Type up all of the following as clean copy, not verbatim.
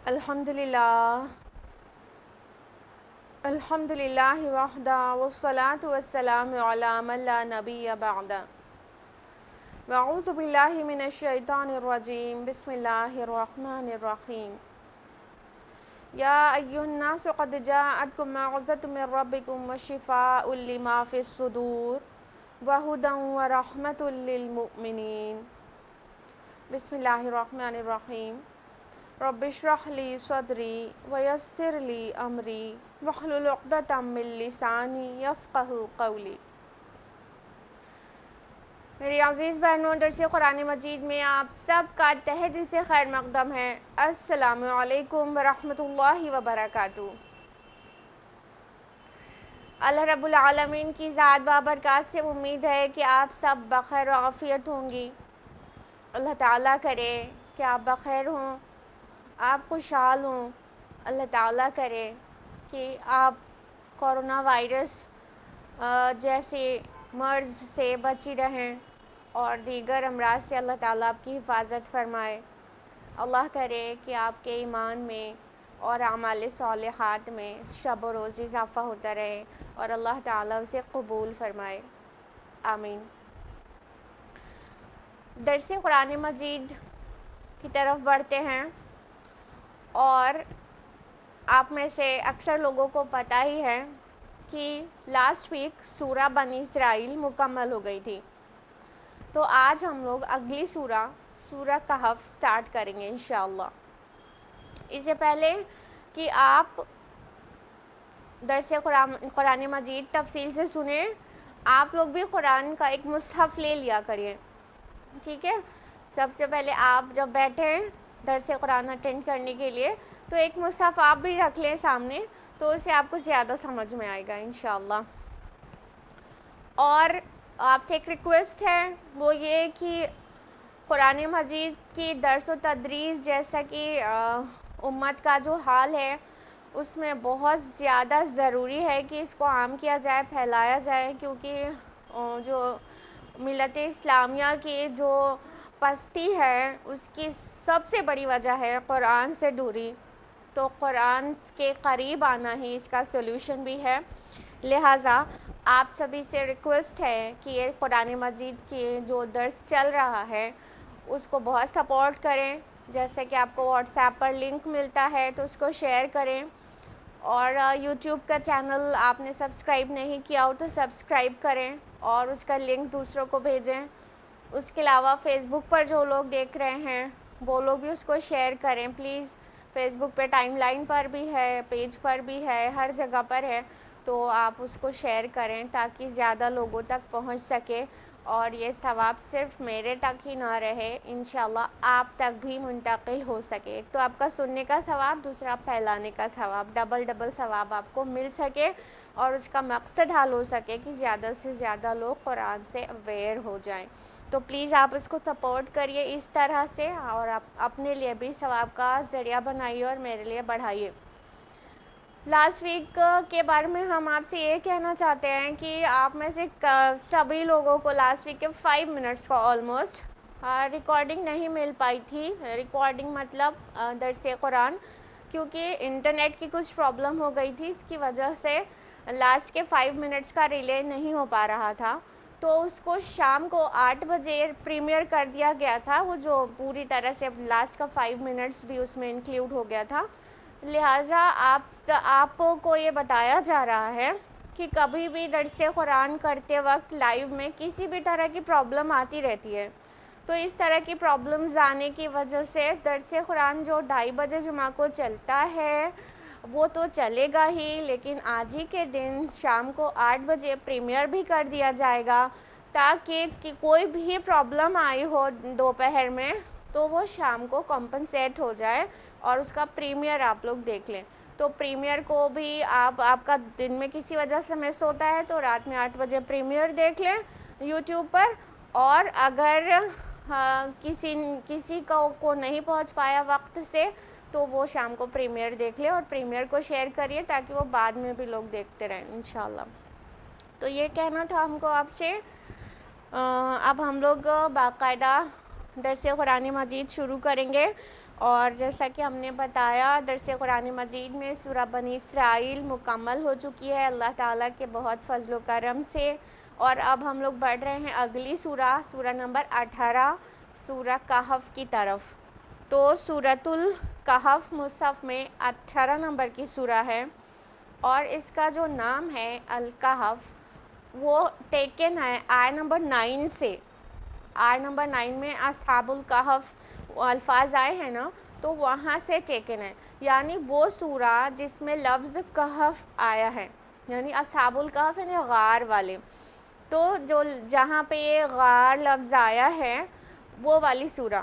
الحمدللہ الحمدللہ وحدہ والصلاة والسلام علی من لا نبی بعدہ واعوذ باللہ من الشیطان الرجیم بسم اللہ الرحمن الرحیم یا ایھا الناس قد جاءتکم موعظۃ من ربکم وشفاء لما فی الصدور وہدی ورحمۃ للمؤمنین بسم اللہ الرحمن الرحیم رب اشرح لی صدری ویسر لی امری واحلل عقدۃ من لسانی یفقہوا قولی۔ میری عزیز بہنوں، درس قرآن مجید میں آپ سب کا تہہ دل سے خیر مقدم ہے۔ السلام علیکم ورحمۃ اللہ وبرکاتہ۔ اللہ رب العالمین کی ذات بابرکات سے امید ہے کہ آپ سب بخیر و عافیت ہوں گی۔ اللہ تعالیٰ کرے کہ آپ بخیر ہوں، آپ خوشحال ہوں۔ اللہ تعالیٰ کرے کہ آپ کورونا وائرس جیسے مرض سے بچی رہیں اور دیگر امراض سے اللہ تعالیٰ آپ کی حفاظت فرمائے۔ اللہ کرے کہ آپ کے ایمان میں اور اعمال صالحات میں شب و روز اضافہ ہوتا رہے اور اللہ تعالیٰ اسے قبول فرمائے، آمین۔ درس قرآن مجید کی طرف بڑھتے ہیں، اور آپ میں سے اکثر لوگوں کو پتہ ہی ہے کہ لاسٹ ویک سورہ بنی اسرائیل مکمل ہو گئی تھی۔ تو آج ہم لوگ اگلی سورہ کہف سٹارٹ کریں گے انشاءاللہ۔ اس سے پہلے کہ آپ درس قرآن مجید تفصیل سے سنیں، آپ لوگ بھی قرآن کا ایک مصحف لے لیا کریے، ٹھیک ہے؟ سب سے پہلے آپ جب بیٹھیں درس قرآن اٹینڈ کرنے کے لیے تو ایک مصحف آپ بھی رکھ لیں سامنے، تو اسے آپ کو زیادہ سمجھ میں آئے گا انشاءاللہ۔ اور آپ سے ایک ریکویسٹ ہے، وہ یہ کہ قرآن مجید کی درس و تدریس جیسا کہ امت کا جو حال ہے اس میں بہت زیادہ ضروری ہے کہ اس کو عام کیا جائے، پھیلایا جائے، کیونکہ جو ملت اسلامیہ کی جو پستی ہے اس کی سب سے بڑی وجہ ہے قرآن سے دوری۔ تو قرآن کے قریب آنا ہی اس کا سولوشن بھی ہے، لہٰذا آپ سبھی سے ریکویسٹ ہے کہ یہ قرآن مجید کی جو درس چل رہا ہے اس کو بہت سپورٹ کریں۔ جیسے کہ آپ کو واٹس ایپ پر لنک ملتا ہے تو اس کو شیئر کریں، اور یوٹیوب کا چینل آپ نے سبسکرائب نہیں کیا ہو تو سبسکرائب کریں اور اس کا لنک دوسروں کو بھیجیں۔ اس کے علاوہ فیس بک پر جو لوگ دیکھ رہے ہیں وہ لوگ بھی اس کو شیئر کریں پلیز۔ فیس بک پہ ٹائم لائن پر بھی ہے، پیج پر بھی ہے، ہر جگہ پر ہے، تو آپ اس کو شیئر کریں تاکہ زیادہ لوگوں تک پہنچ سکے اور یہ ثواب صرف میرے تک ہی نہ رہے، انشاءاللہ آپ تک بھی منتقل ہو سکے۔ ایک تو آپ کا سننے کا ثواب، دوسرا پھیلانے کا ثواب، ڈبل ثواب آپ کو مل سکے اور اس کا مقصد حل ہو سکے کہ زیادہ سے زیادہ لوگ قرآن سے اویئر ہو جائیں۔ تو پلیز آپ اس کو سپورٹ کریے اس طرح سے، اور آپ اپنے لیے بھی ثواب کا ذریعہ بنائیے اور میرے لیے بڑھائیے۔ لاسٹ ویک کے بارے میں ہم آپ سے یہ کہنا چاہتے ہیں کہ آپ میں سے سبھی لوگوں کو لاسٹ ویک کے 5 منٹس کا آلموسٹ ریکارڈنگ نہیں مل پائی تھی۔ ریکارڈنگ مطلب درس قرآن، کیونکہ انٹرنیٹ کی کچھ پرابلم ہو گئی تھی، اس کی وجہ سے لاسٹ کے 5 منٹس کا ریلے نہیں ہو پا رہا تھا۔ تو اس کو شام کو 8 بجے پریمیئر کر دیا گیا تھا، وہ جو پوری طرح سے لاسٹ کا 5 منٹس بھی اس میں انکلیوڈ ہو گیا تھا۔ لہٰذا آپ کو یہ بتایا جا رہا ہے کہ کبھی بھی درس قرآن کرتے وقت لائیو میں کسی بھی طرح کی پرابلم آتی رہتی ہے، تو اس طرح کی پرابلمز آنے کی وجہ سے درس قرآن جو 2:30 بجے جمعہ کو چلتا ہے وہ تو چلے گا ہی، لیکن آج ہی کے دن شام کو 8 بجے پریمیئر بھی کر دیا جائے گا، تاکہ کوئی بھی پرابلم آئی ہو دوپہر میں تو وہ شام کو کمپنسیٹ ہو جائے اور اس کا پریمیئر آپ لوگ دیکھ لیں۔ تو پریمیئر کو بھی آپ کا دن میں کسی وجہ سے مس ہوتا ہے تو رات میں 8 بجے پریمیئر دیکھ لیں یوٹیوب پر، اور اگر کسی کو نہیں پہنچ پایا وقت سے تو وہ شام کو پریمیئر دیکھ لے اور پریمیئر کو شیئر کریے تاکہ وہ بعد میں بھی لوگ دیکھتے رہیں انشاءاللہ۔ تو یہ کہنا تھا ہم کو آپ سے۔ اب ہم لوگ باقاعدہ درس قرآن مجید شروع کریں گے، اور جیسا کہ ہم نے بتایا درس قرآن مجید میں سورہ بنی اسرائیل مکمل ہو چکی ہے اللہ تعالیٰ کے بہت فضل و کرم سے، اور اب ہم لوگ بڑھ رہے ہیں اگلی سورہ نمبر 18 سورہ کہف کی طرف۔ تو سورۃ الکہف مصحف میں 18 نمبر کی سورہ ہے، اور اس کا جو نام ہے الکہف وہ ٹیکن ہے آیہ نمبر 9 سے۔ آیہ نمبر 9 میں اصحاب الکہف الفاظ آئے ہیں نا، تو وہاں سے ٹیکن ہے، یعنی وہ سورہ جس میں لفظ کہف آیا ہے، یعنی اصحاب الکہف یعنی غار والے، تو جو جہاں پہ یہ غار لفظ آیا ہے وہ والی سورہ۔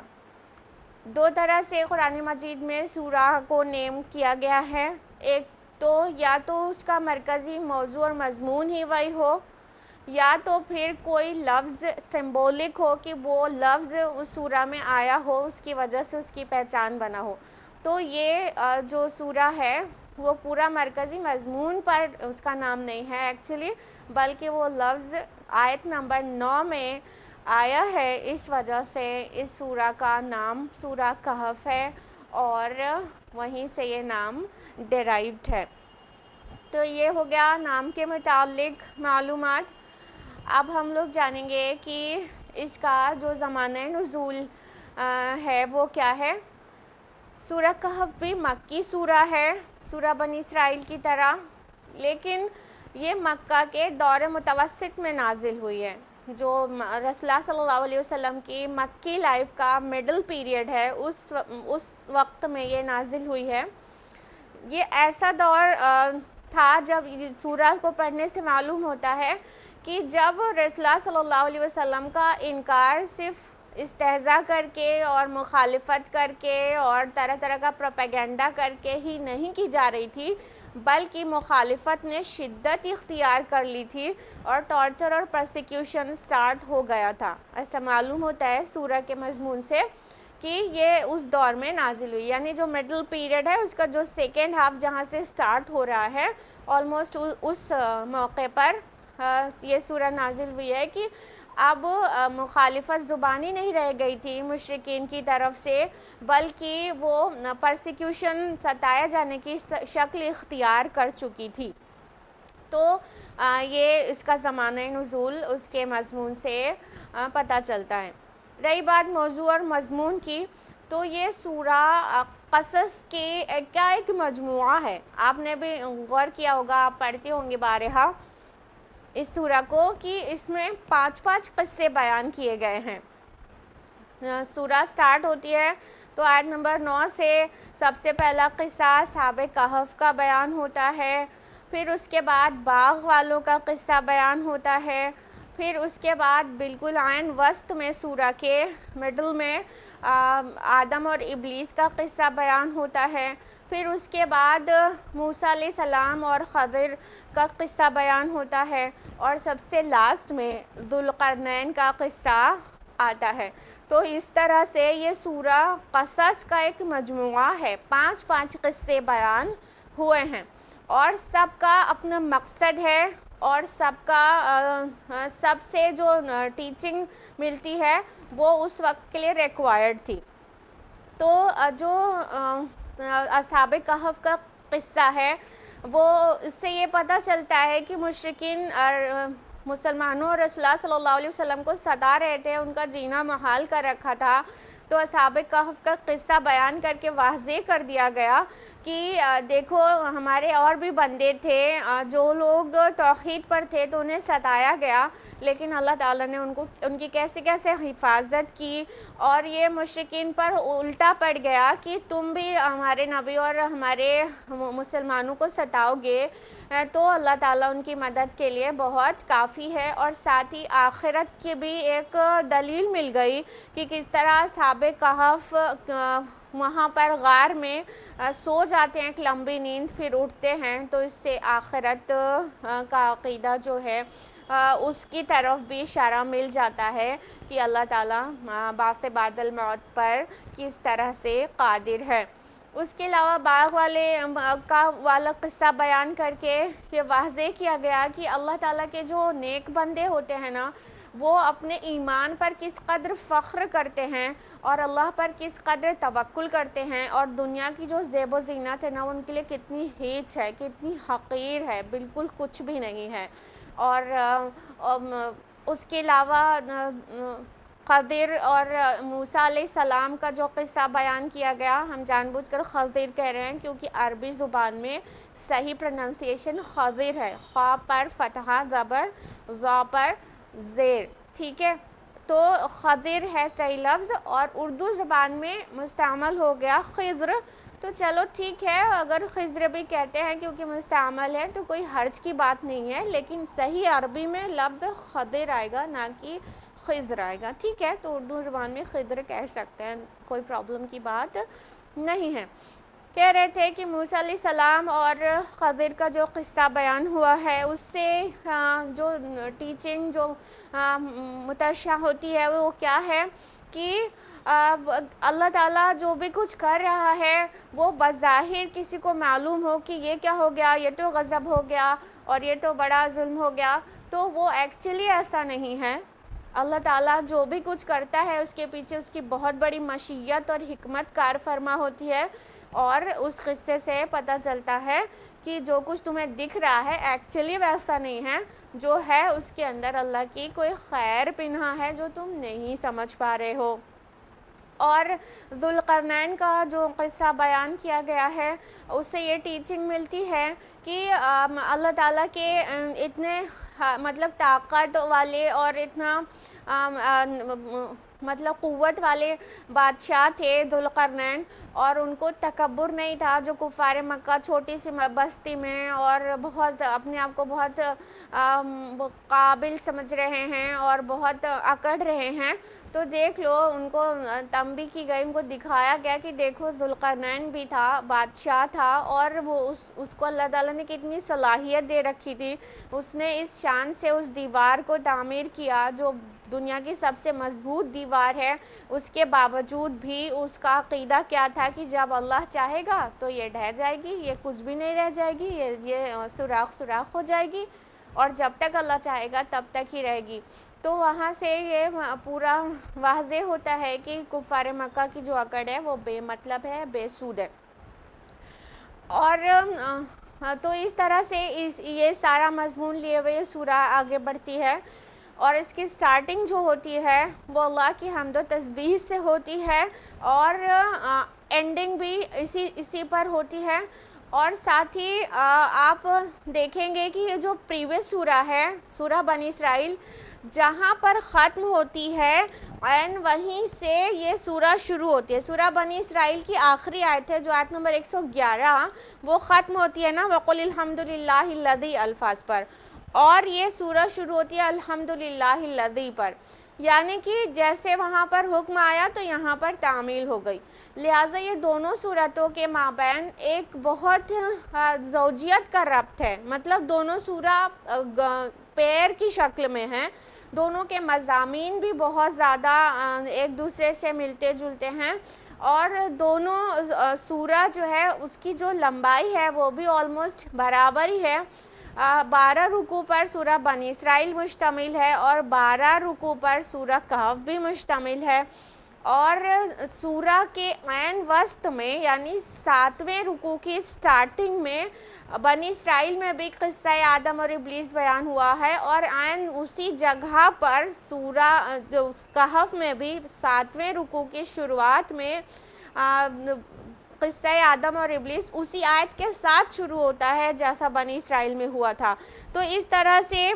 دو طرح سے قرآن مجید میں سورہ کو نیم کیا گیا ہے، ایک تو یا تو اس کا مرکزی موضوع اور مضمون ہی وہی ہو، یا تو پھر کوئی لفظ سمبولک ہو کہ وہ لفظ اس سورہ میں آیا ہو، اس کی وجہ سے اس کی پہچان بنا ہو۔ تو یہ جو سورہ ہے وہ پورا مرکزی مضمون پر اس کا نام نہیں ہے ایکچولی، بلکہ وہ لفظ آیت نمبر 9 میں آیا ہے، اس وجہ سے اس سورہ کا نام سورہ کہف ہے، اور وہیں سے یہ نام ڈیرائیوڈ ہے۔ تو یہ ہو گیا نام کے متعلق معلومات۔ اب ہم لوگ جانیں گے کہ اس کا جو زمانہ نزول ہے وہ کیا ہے۔ سورہ کہف بھی مکی سورہ ہے، سورہ بنی اسرائیل کی طرح، لیکن یہ مکہ کے دور متوسط میں نازل ہوئی ہے۔ جو رسول اللہ صلی اللہ علیہ وسلم کی مکی لائف کا مڈل پیریڈ ہے، اس وقت میں یہ نازل ہوئی ہے۔ یہ ایسا دور تھا جب سورہ کو پڑھنے سے معلوم ہوتا ہے کہ جب رسول اللہ صلی اللہ علیہ وسلم کا انکار صرف استہزاء کر کے اور مخالفت کر کے اور طرح طرح کا پروپیگنڈا کر کے ہی نہیں کی جا رہی تھی، بلکہ مخالفت نے شدت اختیار کر لی تھی اور ٹارچر اور پرسیکیوشن سٹارٹ ہو گیا تھا۔ ایسا معلوم ہوتا ہے سورہ کے مضمون سے کہ یہ اس دور میں نازل ہوئی، یعنی جو مڈل پیریڈ ہے اس کا جو سیکنڈ ہاف جہاں سے سٹارٹ ہو رہا ہے، آلموسٹ اس موقع پر یہ سورہ نازل ہوئی ہے کہ اب مخالفت زبانی نہیں رہ گئی تھی مشرکین کی طرف سے، بلکہ وہ پرسیکیوشن ستایا جانے کی شکل اختیار کر چکی تھی۔ تو یہ اس کا زمانہ نزول اس کے مضمون سے پتہ چلتا ہے۔ رہی بات موضوع اور مضمون کی، تو یہ سورہ قصص کی ایک مجموعہ ہے۔ آپ نے بھی غور کیا ہوگا، آپ پڑھتے ہوں گے بارہا اس سورہ کو، کہ اس میں 5 قصے بیان کیے گئے ہیں۔ سورہ سٹارٹ ہوتی ہے تو آیت نمبر 9 سے سب سے پہلا قصہ اصحاب کہف کا بیان ہوتا ہے، پھر اس کے بعد باغ والوں کا قصہ بیان ہوتا ہے، پھر اس کے بعد بالکل عین وسط میں سورہ کے مڈل میں آدم اور ابلیس کا قصہ بیان ہوتا ہے، پھر اس کے بعد موسیٰ علیہ السلام اور خضر کا قصہ بیان ہوتا ہے، اور سب سے لاسٹ میں ذوالقرنین کا قصہ آتا ہے۔ تو اس طرح سے یہ سورہ قصص کا ایک مجموعہ ہے، 5 قصے بیان ہوئے ہیں، اور سب کا اپنا مقصد ہے، اور سب سے جو ٹیچنگ ملتی ہے وہ اس وقت کے لیے ریکوائرڈ تھی۔ تو جو اصحاب کہف کا قصہ ہے وہ اس سے یہ پتہ چلتا ہے کہ مشرکین اور مسلمانوں اور رسول اللہ صلی اللہ علیہ وسلم کو ستا رہے تھے، ان کا جینا محال کر رکھا تھا۔ تو اصحاب کہف کا قصہ بیان کر کے واضح کر دیا گیا کہ دیکھو ہمارے اور بھی بندے تھے جو لوگ توحید پر تھے تو انہیں ستایا گیا، لیکن اللہ تعالیٰ نے ان کی کیسے کیسے حفاظت کی، اور یہ مشرکین پر الٹا پڑ گیا کہ تم بھی ہمارے نبی اور ہمارے مسلمانوں کو ستاؤ گے، تو اللہ تعالیٰ ان کی مدد کے لیے بہت کافی ہے۔ اور ساتھ ہی آخرت کی بھی ایک دلیل مل گئی کہ کس طرح اصحاب کہف وہاں پر غار میں سو جاتے ہیں ایک لمبی نیند، پھر اٹھتے ہیں، تو اس سے آخرت کا عقیدہ جو ہے اس کی طرف بھی اشارہ مل جاتا ہے کہ اللہ تعالیٰ بعث بعد الموت پر کس طرح سے قادر ہے۔ اس کے علاوہ باغ والا قصہ بیان کر کے یہ واضح کیا گیا کہ اللہ تعالیٰ کے جو نیک بندے ہوتے ہیں نا، وہ اپنے ایمان پر کس قدر فخر کرتے ہیں اور اللہ پر کس قدر توکل کرتے ہیں، اور دنیا کی جو زیب و زینت ہے نا ان کے لیے کتنی ہیچ ہے، کتنی حقیر ہے، بالکل کچھ بھی نہیں ہے۔ اور اس کے علاوہ خضر اور موسیٰ علیہ السلام کا جو قصہ بیان کیا گیا، ہم جان بوجھ کر خضر کہہ رہے ہیں کیونکہ عربی زبان میں صحیح پروننسیشن خضر ہے، خا پر فتحہ زبر، ذا پر زیر، ٹھیک ہے، تو خضر ہے صحیح لفظ، اور اردو زبان میں مستعمل ہو گیا خضر، تو چلو ٹھیک ہے، اگر خضر بھی کہتے ہیں کیونکہ مستعمل ہے تو کوئی حرج کی بات نہیں ہے، لیکن صحیح عربی میں لفظ خضر آئے گا، نہ کہ خضر آئے گا، ٹھیک ہے، تو اردو زبان میں خضر کہہ سکتے ہیں، کوئی پرابلم کی بات نہیں ہے۔ کہہ رہے تھے کہ موسیٰ علیہ السلام اور خضر کا جو قصہ بیان ہوا ہے اس سے جو ٹیچنگ جو مترشح ہوتی ہے وہ کیا ہے کہ اللہ تعالیٰ جو بھی کچھ کر رہا ہے وہ بظاہر کسی کو معلوم ہو کہ یہ کیا ہو گیا، یہ تو غضب ہو گیا اور یہ تو بڑا ظلم ہو گیا، تو وہ ایکچولی ایسا نہیں ہے۔ اللہ تعالیٰ جو بھی کچھ کرتا ہے اس کے پیچھے اس کی بہت بڑی مشیت اور حکمت کار فرما ہوتی ہے، اور اس قصے سے پتہ چلتا ہے کہ جو کچھ تمہیں دکھ رہا ہے ایکچولی ویسا نہیں ہے، جو ہے اس کے اندر اللہ کی کوئی خیر پنہا ہے جو تم نہیں سمجھ پا رہے ہو۔ اور ذوالقرنین کا جو قصہ بیان کیا گیا ہے اس سے یہ ٹیچنگ ملتی ہے کہ اللہ تعالیٰ کے اتنے مطلب طاقت والے اور اتنا مطلب قوت والے بادشاہ تھے ذوالقرنین، اور ان کو تکبر نہیں تھا، جو کفار مکہ چھوٹی سی بستی میں اور بہت اپنے آپ کو بہت قابل سمجھ رہے ہیں اور بہت اکڑ رہے ہیں، تو دیکھ لو ان کو تنبیہ کی گئی، ان کو دکھایا گیا کہ دیکھو ذوالقرنین بھی تھا، بادشاہ تھا، اور وہ اس کو اللہ تعالیٰ نے کتنی صلاحیت دے رکھی تھی، اس نے اس شان سے اس دیوار کو تعمیر کیا جو دنیا کی سب سے مضبوط دیوار ہے، اس کے باوجود بھی اس کا عقیدہ کیا تھا کہ جب اللہ چاہے گا تو یہ ڈھہ جائے گی، یہ کچھ بھی نہیں رہ جائے گی، یہ سوراخ ہو جائے گی، اور جب تک اللہ چاہے گا تب تک ہی رہے گی۔ تو وہاں سے یہ پورا واضح ہوتا ہے کہ کفار مکہ کی جو اکڑ ہے وہ بے مطلب ہے، بے سود ہے۔ اور تو اس طرح سے یہ سارا مضمون لیے ہوئے یہ سورہ آگے بڑھتی ہے، اور اس کی سٹارٹنگ جو ہوتی ہے وہ اللہ کی حمد و تسبیح سے ہوتی ہے، اور اینڈنگ بھی اسی پر ہوتی ہے۔ اور ساتھ ہی آپ دیکھیں گے کہ یہ جو پریویس سورہ ہے، سورہ بنی اسرائیل، جہاں پر ختم ہوتی ہے عین وہیں سے یہ سورہ شروع ہوتی ہے۔ سورہ بنی اسرائیل کی آخری آیت ہے جو آیت نمبر 111، وہ ختم ہوتی ہے نا وَقُلِ الْحَمْدُ لِلَّهِ الَّذِي الفاظ پر، اور یہ سورہ شروع ہوتی ہے الحمدللہ الذی پر، یعنی کہ جیسے وہاں پر حکم آیا تو یہاں پر تعمیل ہو گئی، لہٰذا یہ دونوں صورتوں کے مابین ایک بہت زوجیت کا ربط ہے، مطلب دونوں سورہ پیر کی شکل میں ہیں، دونوں کے مضامین بھی بہت زیادہ ایک دوسرے سے ملتے جلتے ہیں، اور دونوں سورہ جو ہے اس کی جو لمبائی ہے وہ بھی آلموسٹ برابر ہی ہے۔ 12 رکوع پر سورہ بنی اسرائیل مشتمل ہے، اور 12 رکوع پر سورہ کہف بھی مشتمل ہے، اور سورہ کے عین وسط میں یعنی 7ویں رکوع کی سٹارٹنگ میں بنی اسرائیل میں بھی قصہ آدم اور ابلیس بیان ہوا ہے، اور عین اسی جگہ پر سورہ جو کہف میں بھی 7ویں رکوع کی شروعات میں قصہ آدم اور ابلیس اسی آیت کے ساتھ شروع ہوتا ہے جیسا بنی اسرائیل میں ہوا تھا۔ تو اس طرح سے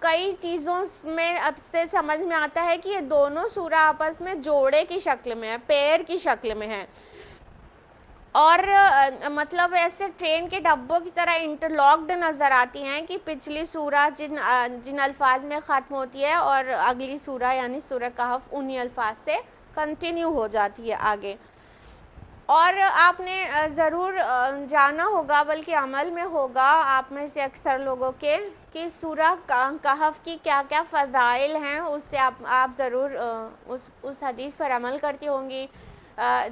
کئی چیزوں میں اب سے سمجھ میں آتا ہے کہ یہ دونوں سورہ آپس میں جوڑے کی شکل میں ہے، پیر کی شکل میں ہے، اور مطلب ایسے ٹرین کے ڈبوں کی طرح انٹرلاکڈ نظر آتی ہیں کہ پچھلی سورہ جن الفاظ میں ختم ہوتی ہے اور اگلی سورہ یعنی سورہ کہف انہی الفاظ سے کنٹینیو ہو جاتی ہے آگے۔ اور آپ نے ضرور جانا ہوگا بلکہ عمل میں ہوگا آپ میں سے اکثر لوگوں کے کہ سورہ کہف کی کیا کیا فضائل ہیں، اس سے آپ ضرور اس حدیث پر عمل کرتی ہوں گی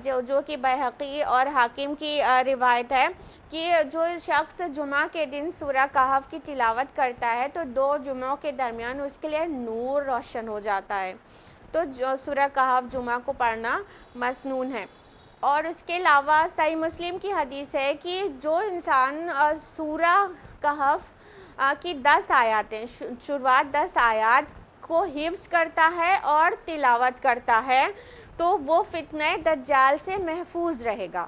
جو کہ بیہقی اور حاکم کی روایت ہے کہ جو شخص جمعہ کے دن سورہ کہف کی تلاوت کرتا ہے تو 2 جمعوں کے درمیان اس کے لیے نور روشن ہو جاتا ہے. تو جو سورہ کہف جمعہ کو پڑھنا مسنون ہے. اور اس کے علاوہ صحیح مسلم کی حدیث ہے کہ جو انسان سورہ کہف کی 10 آیاتیں شروعات 10 آیات کو حفظ کرتا ہے اور تلاوت کرتا ہے تو وہ فتنہ دجال سے محفوظ رہے گا.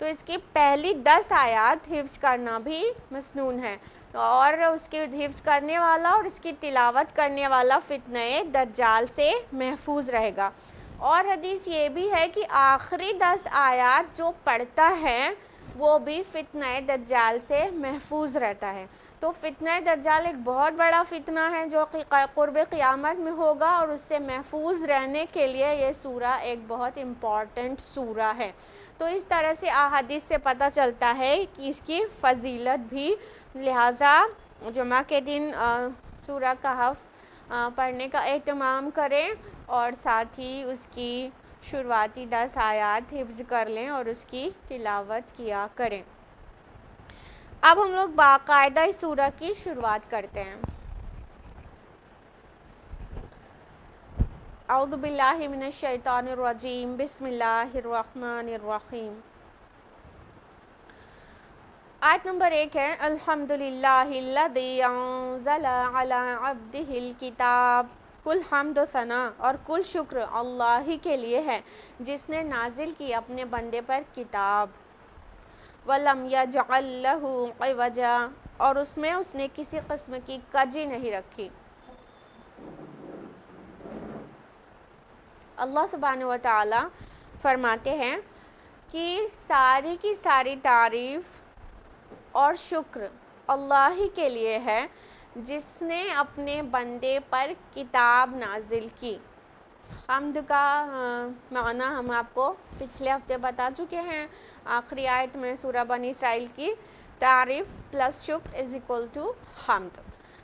تو اس کی پہلی 10 آیات حفظ کرنا بھی مسنون ہے اور اس کی حفظ کرنے والا اور اس کی تلاوت کرنے والا فتنہ دجال سے محفوظ رہے گا. اور حدیث یہ بھی ہے کہ آخری 10 آیات جو پڑھتا ہے وہ بھی فتنہ دجال سے محفوظ رہتا ہے. تو فتنہ دجال ایک بہت بڑا فتنہ ہے جو قرب قیامت میں ہوگا اور اس سے محفوظ رہنے کے لیے یہ سورہ ایک بہت امپورٹنٹ سورہ ہے. تو اس طرح سے احادیث سے پتہ چلتا ہے کہ اس کی فضیلت بھی. لہٰذا جمعہ کے دن سورہ کہف پڑھنے کا اہتمام کریں اور ساتھ ہی اس کی شروعاتی 10 آیات حفظ کر لیں اور اس کی تلاوت کیا کریں. اب ہم لوگ باقاعدہ اس سورہ کی شروعات کرتے ہیں. اعوذ باللہ من الشیطان الرجیم بسم اللہ الرحمن الرحیم. آیت نمبر 1 ہے الحمدللہ الذی انزل علی عبدہ الکتاب. کل حمد و ثنا اور کل شکر اللہ ہی کے لیے ہے جس نے نازل کی اپنے بندے پر کتاب. وَلَمْ يَجْعَلْ لَهُ عِوَجًا اور اس میں اس نے کسی قسم کی کجی نہیں رکھی. اللہ سبحانہ وتعالی فرماتے ہیں کہ ساری کی ساری تعریف اور شکر اللہ ہی کے لیے ہے جس نے اپنے بندے پر کتاب نازل کی. حمد کا معنی ہم آپ کو پچھلے ہفتے بتا چکے ہیں. آخری آیت میں سورہ بنی اسرائیل کی تعریف پلس شکر از اکول ٹو حمد.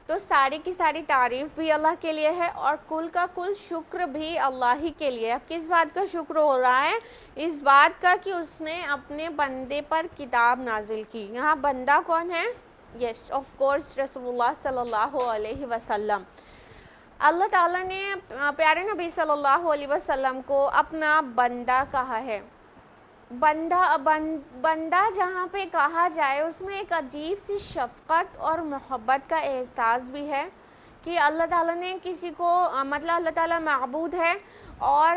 تو ساری کی ساری تعریف بھی اللہ کے لیے ہے اور کل کا کل شکر بھی اللہ ہی کے لیے. اب کس بات کا شکر ہو رہا ہے؟ اس بات کا کہ اس نے اپنے بندے پر کتاب نازل کی. یہاں بندہ کون ہے؟ یس آف کورس رسول اللہ صلی اللہ علیہ وسلم. اللہ تعالیٰ نے پیارے نبی صلی اللہ علیہ وسلم کو اپنا بندہ کہا ہے. بندہ جہاں پہ کہا جائے اس میں ایک عجیب سی شفقت اور محبت کا احساس بھی ہے کہ اللہ تعالیٰ نے کسی کو مطلب اللہ تعالیٰ معبود ہے اور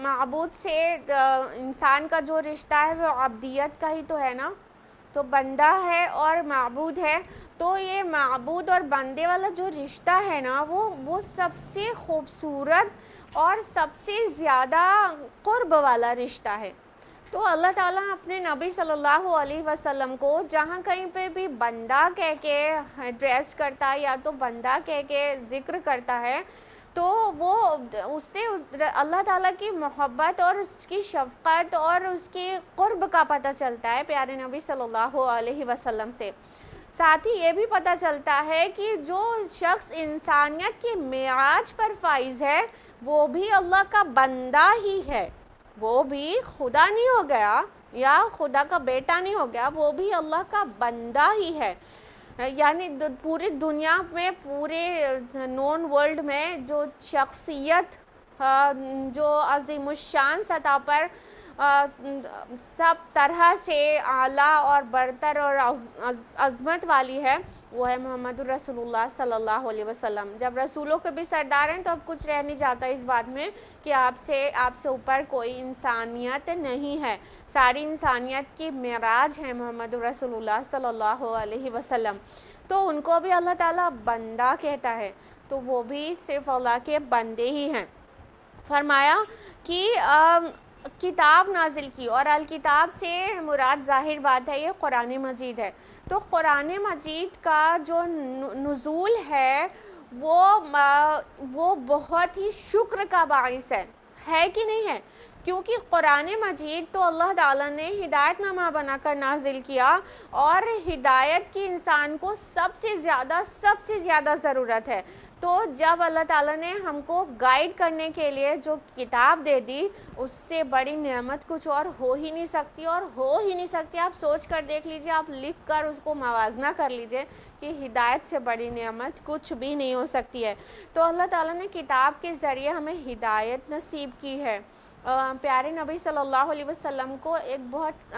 معبود سے انسان کا جو رشتہ ہے وہ عبدیت کا ہی تو ہے نا. تو بندہ ہے اور معبود ہے تو یہ معبود اور بندے والا جو رشتہ ہے نا وہ سب سے خوبصورت اور سب سے زیادہ قرب والا رشتہ ہے. تو اللہ تعالیٰ اپنے نبی صلی اللہ علیہ وسلم کو جہاں کہیں پہ بھی بندہ کہہ کے ایڈریس کرتا ہے یا تو بندہ کہہ کے ذکر کرتا ہے تو وہ اس سے اللہ تعالیٰ کی محبت اور اس کی شفقت اور اس کے قرب کا پتہ چلتا ہے پیارے نبی صلی اللہ علیہ وسلم سے. ساتھ ہی یہ بھی پتہ چلتا ہے کہ جو شخص انسانیت کی معراج پر فائز ہے وہ بھی اللہ کا بندہ ہی ہے. وہ بھی خدا نہیں ہو گیا یا خدا کا بیٹا نہیں ہو گیا, وہ بھی اللہ کا بندہ ہی ہے. یعنی پوری دنیا میں پورے نون ورلڈ میں جو شخصیت جو عظیم الشان سطح پر سب طرح سے اعلیٰ اور برتر اور عظمت والی ہے وہ ہے محمد رسول اللہ صلی اللہ علیہ وسلم. جب رسولوں کے بھی سردار ہیں تو اب کچھ رہ نہیں جاتا اس بات میں کہ آپ سے اوپر کوئی انسانیت نہیں ہے. ساری انسانیت کی معراج ہے محمد رسول اللہ صلی اللہ علیہ وسلم. تو ان کو بھی اللہ تعالیٰ بندہ کہتا ہے تو وہ بھی صرف اللہ کے بندے ہی ہیں. فرمایا کہ کتاب نازل کی اور الکتاب سے مراد ظاہر بات ہے یہ قرآن مجید ہے. تو قرآن مجید کا جو نزول ہے وہ بہت ہی شکر کا باعث ہے کہ نہیں ہے؟ کیونکہ قرآن مجید تو اللہ تعالیٰ نے ہدایت نامہ بنا کر نازل کیا اور ہدایت کی انسان کو سب سے زیادہ ضرورت ہے. تو جب اللہ تعالیٰ نے ہم کو گائیڈ کرنے کے لیے جو کتاب دے دی، اس سے بڑی نعمت کچھ اور ہو ہی نہیں سکتی، اور ہو ہی نہیں سکتی۔ آپ سوچ کر دیکھ لیجئے، آپ لکھ کر اس کو موازنہ کر لیجئے کہ ہدایت سے بڑی نعمت کچھ بھی نہیں ہو سکتی ہے۔ تو اللہ تعالیٰ نے کتاب کے ذریعے ہمیں ہدایت نصیب کی ہے۔ پیارے نبی صلی اللہ علیہ وسلم کو ایک بہت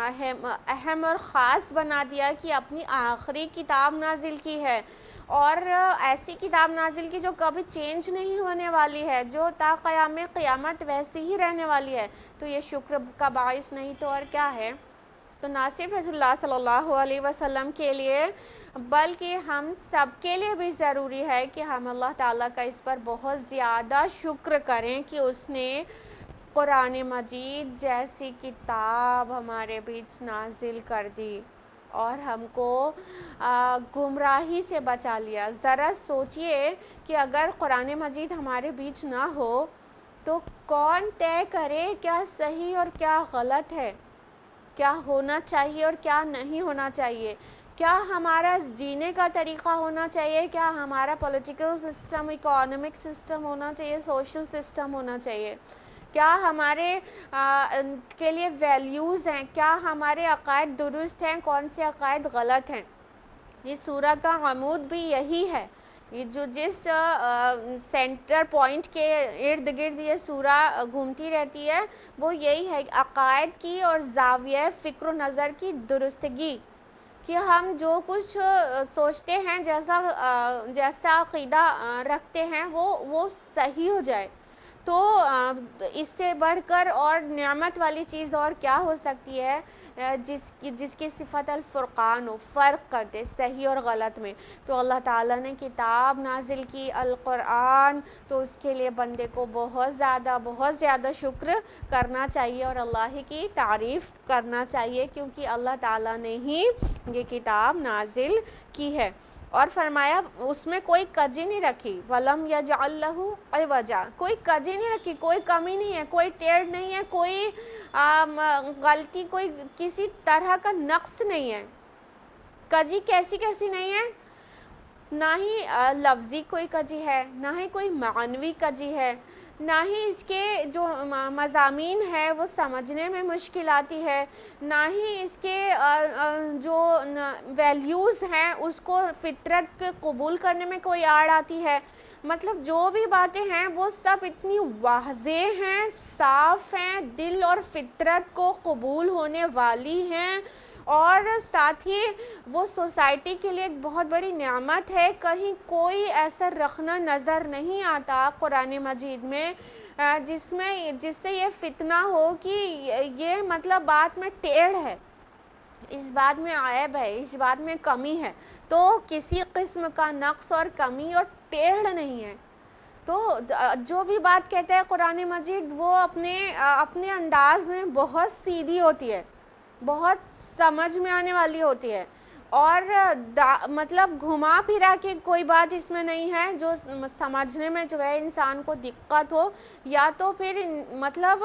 اہم اور خاص بنا دیا کہ اپنی آخری کتاب نازل کی ہے، اور ایسی کتاب نازل کی جو کبھی چینج نہیں ہونے والی ہے، جو تا قیام قیامت ویسی ہی رہنے والی ہے۔ تو یہ شکر کا باعث نہیں تو اور کیا ہے؟ تو نہ صرف رسول اللہ صلی اللہ علیہ وسلم کے لیے بلکہ ہم سب کے لیے بھی ضروری ہے کہ ہم اللہ تعالیٰ کا اس پر بہت زیادہ شکر کریں کہ اس نے قرآن مجید جیسی کتاب ہمارے بیچ نازل کر دی اور ہم کو گمراہی سے بچا لیا۔ ذرا سوچئے کہ اگر قرآن مجید ہمارے بیچ نہ ہو تو کون طے کرے کیا صحیح اور کیا غلط ہے، کیا ہونا چاہیے اور کیا نہیں ہونا چاہیے، کیا ہمارا جینے کا طریقہ ہونا چاہیے، کیا ہمارا پولیٹیکل سسٹم، اکانومک سسٹم ہونا چاہیے، سوشل سسٹم ہونا چاہیے، کیا ہمارے کے لیے ویلیوز ہیں، کیا ہمارے عقائد درست ہیں، کون سے عقائد غلط ہیں۔ یہ سورہ کا عمود بھی یہی ہے، یہ جو جس سینٹر پوائنٹ کے ارد گرد یہ سورہ گھومتی رہتی ہے وہ یہی ہے، عقائد کی اور زاویہ فکر و نظر کی درستگی، کہ ہم جو کچھ سوچتے ہیں، جیسا عقیدہ رکھتے ہیں وہ صحیح ہو جائے۔ تو اس سے بڑھ کر اور نعمت والی چیز اور کیا ہو سکتی ہے جس کی صفت الفرقان ہو، فرق کر دے صحیح اور غلط میں۔ تو اللہ تعالیٰ نے کتاب نازل کی القرآن، تو اس کے لیے بندے کو بہت زیادہ شکر کرنا چاہیے اور اللہ کی تعریف کرنا چاہیے، کیونکہ اللہ تعالیٰ نے ہی یہ کتاب نازل کی ہے۔ اور فرمایا اس میں کوئی کجی نہیں رکھی، وَلَمْ يَجْعَلْ لَهُ عِوَجًا، کوئی کجی نہیں رکھی، کوئی کمی نہیں ہے، کوئی ٹیڑھ نہیں ہے، کوئی غلطی، کوئی کسی طرح کا نقص نہیں ہے۔ کجی کیسی نہیں ہے؟ نہ ہی لفظی کوئی کجی ہے، نہ ہی کوئی معنوی کجی ہے، نہ ہی اس کے جو مضامین ہے وہ سمجھنے میں مشکل آتی ہے، نہ ہی اس کے جو ویلیوز ہیں اس کو فطرت کے قبول کرنے میں کوئی آڑ آتی ہے۔ مطلب جو بھی باتیں ہیں وہ سب اتنی واضح ہیں، صاف ہیں، دل اور فطرت کو قبول ہونے والی ہیں، اور ساتھ ہی وہ سوسائٹی کے لیے ایک بہت بڑی نعمت ہے۔ کہیں کوئی ایسا رخنہ نظر نہیں آتا قرآن مجید میں جس سے یہ فتنہ ہو کہ یہ مطلب بات میں ٹیڑھ ہے، اس بات میں عیب ہے، اس بات میں کمی ہے۔ تو کسی قسم کا نقص اور کمی اور ٹیڑھ نہیں ہے۔ تو جو بھی بات کہتا ہے قرآن مجید وہ اپنے انداز میں بہت سیدھی ہوتی ہے، بہت سمجھ میں آنے والی ہوتی ہے، اور مطلب گھما پھرا کے کوئی بات اس میں نہیں ہے جو سمجھنے میں جو ہے انسان کو دقت ہو، یا تو پھر مطلب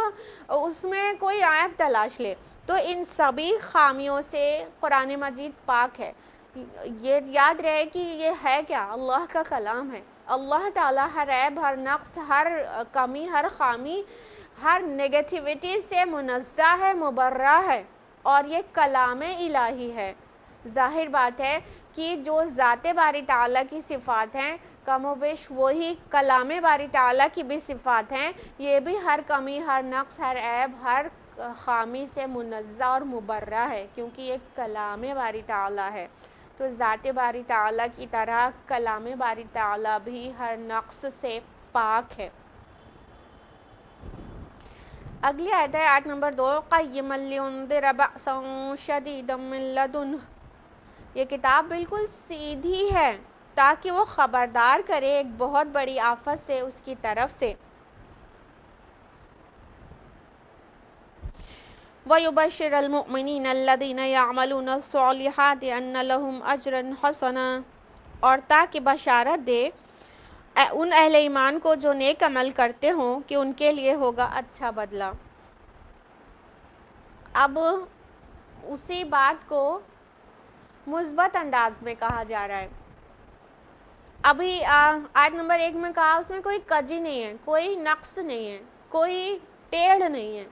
اس میں کوئی عیب تلاش لے۔ تو ان سبھی خامیوں سے قرآن مجید پاک ہے۔ یہ یاد رہے کہ یہ ہے کیا؟ اللہ کا کلام ہے۔ اللہ تعالیٰ ہر عیب، ہر نقص، ہر کمی، ہر خامی، ہر نیگیٹیوٹی سے منزہ ہے، مبرہ ہے، اور یہ کلام الہی ہے۔ ظاہر بات ہے کہ جو ذات باری تعالیٰ کی صفات ہیں کم و بیش وہی کلام باری تعالیٰ کی بھی صفات ہیں، یہ بھی ہر کمی، ہر نقص، ہر عیب، ہر خامی سے منزہ اور مبرہ ہے، کیونکہ یہ کلام باری تعالیٰ ہے۔ تو ذات باری تعالیٰ کی طرح کلام باری تعالیٰ بھی ہر نقص سے پاک ہے۔ اگلی آیت ہے آیت نمبر 2، قَيِّمًا لِيُنذِرَ بَأْسًا شَدِيدًا مِّن لَّدُنْهُ، یہ کتاب بالکل سیدھی ہے تاکہ وہ خبردار کرے ایک بہت بڑی آفت سے اس کی طرف سے۔ وَيُبَشِّرَ الْمُؤْمِنِينَ الَّذِينَ يَعْمَلُونَ الصَّالِحَاتِ أَنَّ لَهُمْ أَجْرًا حَسَنًا، اور تاکہ بشارت دے ان اہل ایمان کو جو نیک عمل کرتے ہوں کہ ان کے لیے ہوگا اچھا بدلہ۔ اب اسی بات کو مثبت انداز میں کہا جا رہا ہے ابھی آیت نمبر 1 میں کہا اس میں کوئی کجی نہیں ہے، کوئی نقص نہیں ہے، کوئی ٹیڑھ نہیں ہے.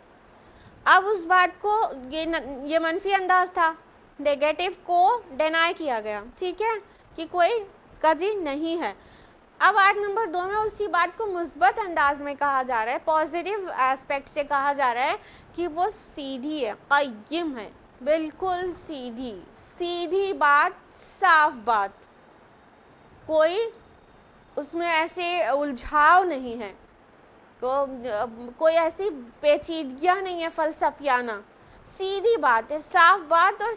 اب اس بات کو یہ منفی انداز تھا، نیگیٹو کو ڈینائی کیا گیا، ٹھیک ہے، کہ کوئی کجی نہیں ہے. اب آیت نمبر 2 میں اسی بات کو مثبت انداز میں کہا جا رہا ہے، پازیٹیو ایسپیکٹ سے کہا جا رہا ہے کہ وہ سیدھی ہے، قیم ہے، بالکل سیدھی سیدھی بات، صاف بات، کوئی اس میں ایسے الجھاؤ نہیں ہے، کوئی ایسی پیچیدگیاں نہیں ہے فلسفیانہ، سیدھی بات ہے، صاف بات، اور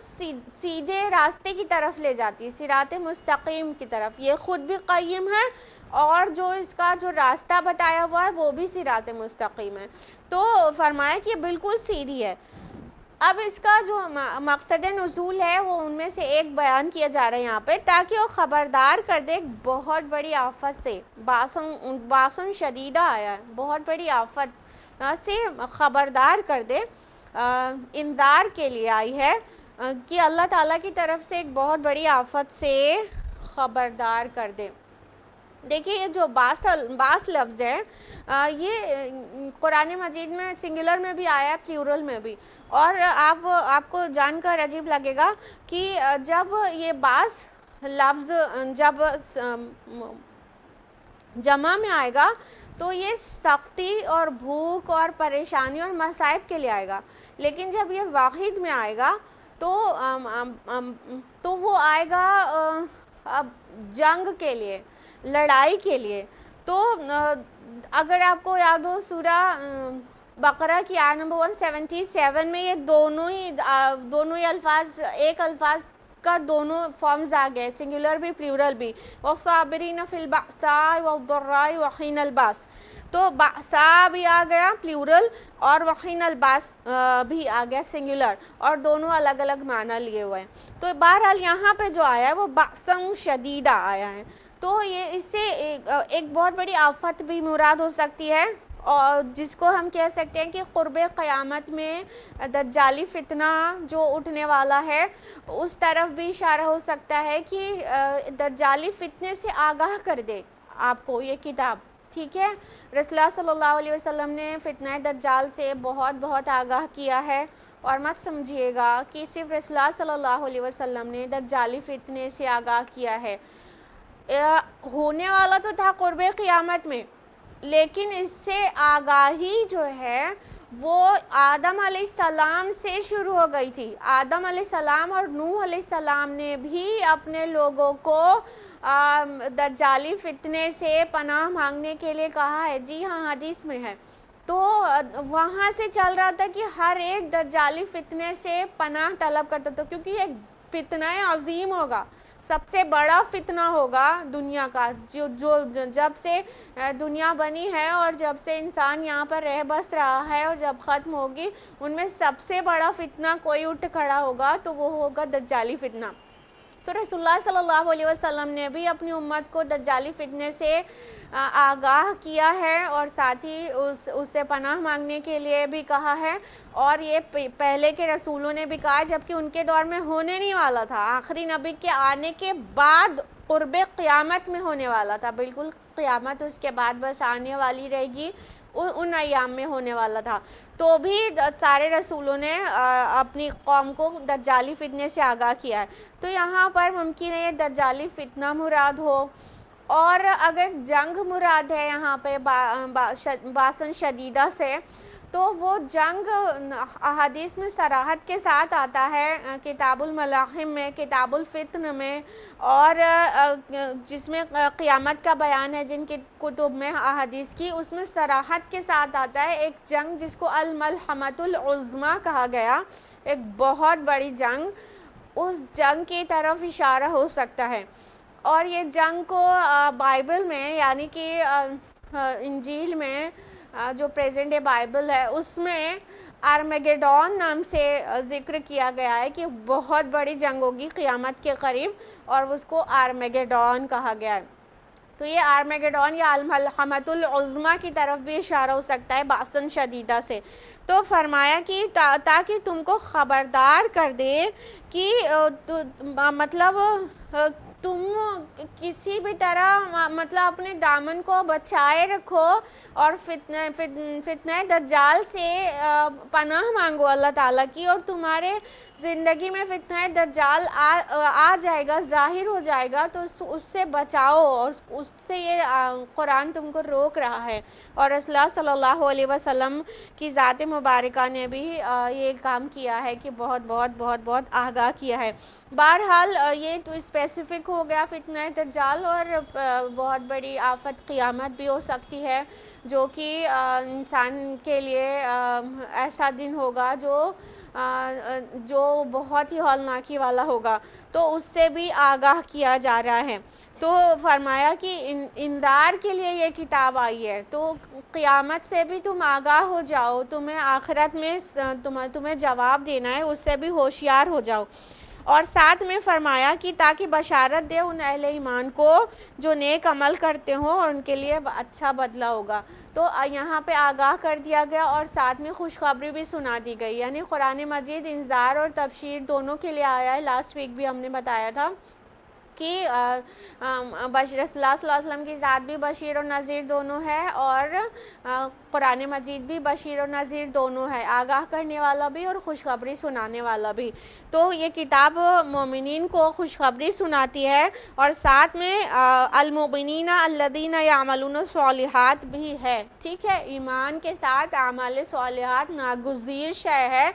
سیدھے راستے کی طرف لے جاتی ہے، صراط مستقیم کی طرف. یہ خود بھی قیم ہے اور جو اس کا جو راستہ بتایا ہوا ہے وہ بھی صراط مستقیم ہے. تو فرمایا کہ یہ بالکل سیدھی ہے. اب اس کا جو مقصد نزول ہے وہ ان میں سے ایک بیان کیا جا رہا ہے یہاں پہ، تاکہ وہ خبردار کر دے ایک بہت بڑی آفت سے. باسن شدیدہ آیا ہے، بہت بڑی آفت سے خبردار کر دے، انذار کے لیے آئی ہے کہ اللہ تعالیٰ کی طرف سے ایک بہت بڑی آفت سے خبردار کر دے. دیکھیے یہ جو باس لفظ ہے یہ قرآن مجید میں سنگولر میں بھی آیا ہے، پلیورل میں بھی. اور آپ کو جان کر عجیب لگے گا کہ جب یہ باس لفظ جب جمع میں آئے گا تو یہ سختی اور بھوک اور پریشانی اور مصائب کے لیے آئے گا، لیکن جب یہ واحد میں آئے گا تو وہ آئے گا جنگ کے لیے، لڑائی کے لیے. تو اگر آپ کو یاد ہو سورہ بقرہ کی آیت نمبر 177 میں یہ دونوں ہی الفاظ، ایک الفاظ کا دونوں فارمز آ گئے، سنگولر بھی پلیورل بھی، وَالصَّابِرِينَ فِي الْبَأْسَاءِ وَالضَّرَّاءِ وَحِينَ الْبَأْسِ. تو بأسا بھی آ گیا پلیورل اور وحین الباس بھی آ گیا سنگولر، اور دونوں الگ الگ معنی لیے ہوئے ہیں. تو بہرحال یہاں پہ جو آیا ہے وہ بأسن شدیدہ آیا ہے. تو یہ اس سے ایک بہت بڑی آفت بھی مراد ہو سکتی ہے، اور جس کو ہم کہہ سکتے ہیں کہ قرب قیامت میں دجالی فتنہ جو اٹھنے والا ہے اس طرف بھی اشارہ ہو سکتا ہے کہ دجالی فتنے سے آگاہ کر دے آپ کو یہ کتاب. ٹھیک ہے، رسول اللہ صلی اللہ علیہ وسلم نے فتنہ دجال سے بہت بہت آگاہ کیا ہے. اور مت سمجھیے گا کہ صرف رسول اللہ صلی اللہ علیہ وسلم نے دجالی فتنے سے آگاہ کیا ہے، ہونے والا تو تھا قرب قیامت میں، لیکن اس سے آگاہی جو ہے وہ آدم علیہ السلام سے شروع ہو گئی تھی. آدم علیہ السلام اور نوح علیہ السلام نے بھی اپنے لوگوں کو دجالی فتنے سے پناہ مانگنے کے لیے کہا ہے. جی ہاں، حدیث میں ہے. تو وہاں سے چل رہا تھا کہ ہر ایک دجالی فتنے سے پناہ طلب کرتا تھا، کیونکہ یہ فتنہ عظیم ہوگا، سب سے بڑا فتنہ ہوگا دنیا کا، جو جب سے دنیا بنی ہے اور جب سے انسان یہاں پر رہ بس رہا ہے اور جب ختم ہوگی، ان میں سب سے بڑا فتنہ کوئی اٹھ کھڑا ہوگا تو وہ ہوگا دجالی فتنہ. تو رسول اللہ صلی اللہ علیہ وسلم نے بھی اپنی امت کو دجالی فتنے سے آگاہ کیا ہے، اور ساتھ ہی اس سے پناہ مانگنے کے لیے بھی کہا ہے. اور یہ پہلے کے رسولوں نے بھی کہا، جبکہ ان کے دور میں ہونے نہیں والا تھا، آخری نبی کے آنے کے بعد قرب قیامت میں ہونے والا تھا. بالکل قیامت اس کے بعد بس آنے والی رہے گی، ان ایام میں ہونے والا تھا. تو بھی سارے رسولوں نے اپنی قوم کو دجالی فتنے سے آگاہ کیا ہے. تو یہاں پر ممکن ہے یہ دجالی فتنہ مراد ہو، اور اگر جنگ مراد ہے یہاں پہ باسن شدیدہ سے، تو وہ جنگ احادیث میں صراحت کے ساتھ آتا ہے، کتاب الملاحم میں، کتاب الفتن میں، اور جس میں قیامت کا بیان ہے جن کی کتب میں احادیث کی، اس میں صراحت کے ساتھ آتا ہے ایک جنگ جس کو الملحمۃ العظمیٰ کہا گیا، ایک بہت بڑی جنگ. اس جنگ کی طرف اشارہ ہو سکتا ہے. اور یہ جنگ کو بائبل میں، یعنی کہ انجیل میں جو پریزنٹ ڈے بائبل ہے اس میں آرمیگیڈون نام سے ذکر کیا گیا ہے کہ بہت بڑی جنگ ہوگی قیامت کے قریب، اور اس کو آرمیگیڈون کہا گیا ہے. تو یہ آرمیگیڈون یا الملحمۃ العظمیٰ کی طرف بھی اشارہ ہو سکتا ہے باسن شدیدہ سے. تو فرمایا کہ تاکہ تم کو خبردار کر دے کہ مطلب تم کسی بھی طرح مطلب اپنے دامن کو بچائے رکھو اور فتنہ دجال سے پناہ مانگو اللہ تعالیٰ کی، اور تمہارے زندگی میں فتنہ دجال آ جائے گا، ظاہر ہو جائے گا، تو اس سے بچاؤ، اور اس سے یہ قرآن تم کو روک رہا ہے۔ اور رسول اللہ صلی اللہ علیہ وسلم کی ذات مبارکہ نے بھی یہ کام کیا ہے کہ بہت بہت بہت بہت آگاہ کیا ہے۔ بہرحال یہ تو اسپیسیفک ہو گیا فتنہ دجال، اور بہت بڑی آفت قیامت بھی ہو سکتی ہے، جو کہ انسان کے لیے ایسا دن ہوگا جو بہت ہی ہولناکی والا ہوگا، تو اس سے بھی آگاہ کیا جا رہا ہے۔ تو فرمایا کہ انذار کے لیے یہ کتاب آئی ہے، تو قیامت سے بھی تم آگاہ ہو جاؤ، تمہیں آخرت میں تمہیں جواب دینا ہے، اس سے بھی ہوشیار ہو جاؤ۔ اور ساتھ میں فرمایا کہ تاکہ بشارت دے ان اہل ایمان کو جو نیک عمل کرتے ہوں، اور ان کے لیے اچھا بدلہ ہوگا۔ تو یہاں پہ آگاہ کر دیا گیا اور ساتھ میں خوشخبری بھی سنا دی گئی، یعنی قرآن مجید انذار اور تبشیر دونوں کے لیے آیا ہے۔ لاسٹ ویک بھی ہم نے بتایا تھا کہ رسول اللہ صلی اللہ علیہ وسلم کی ذات بھی بشیر اور نذیر دونوں ہے، اور قرآن مجید بھی بشیر اور نذیر دونوں ہے، آگاہ کرنے والا بھی اور خوشخبری سنانے والا بھی۔ تو یہ کتاب مومنین کو خوشخبری سناتی ہے، اور ساتھ میں المؤمنین الذین یعملون الصالحات بھی ہے، ٹھیک ہے۔ ایمان کے ساتھ اعمال صالحات ناگزیر شے ہے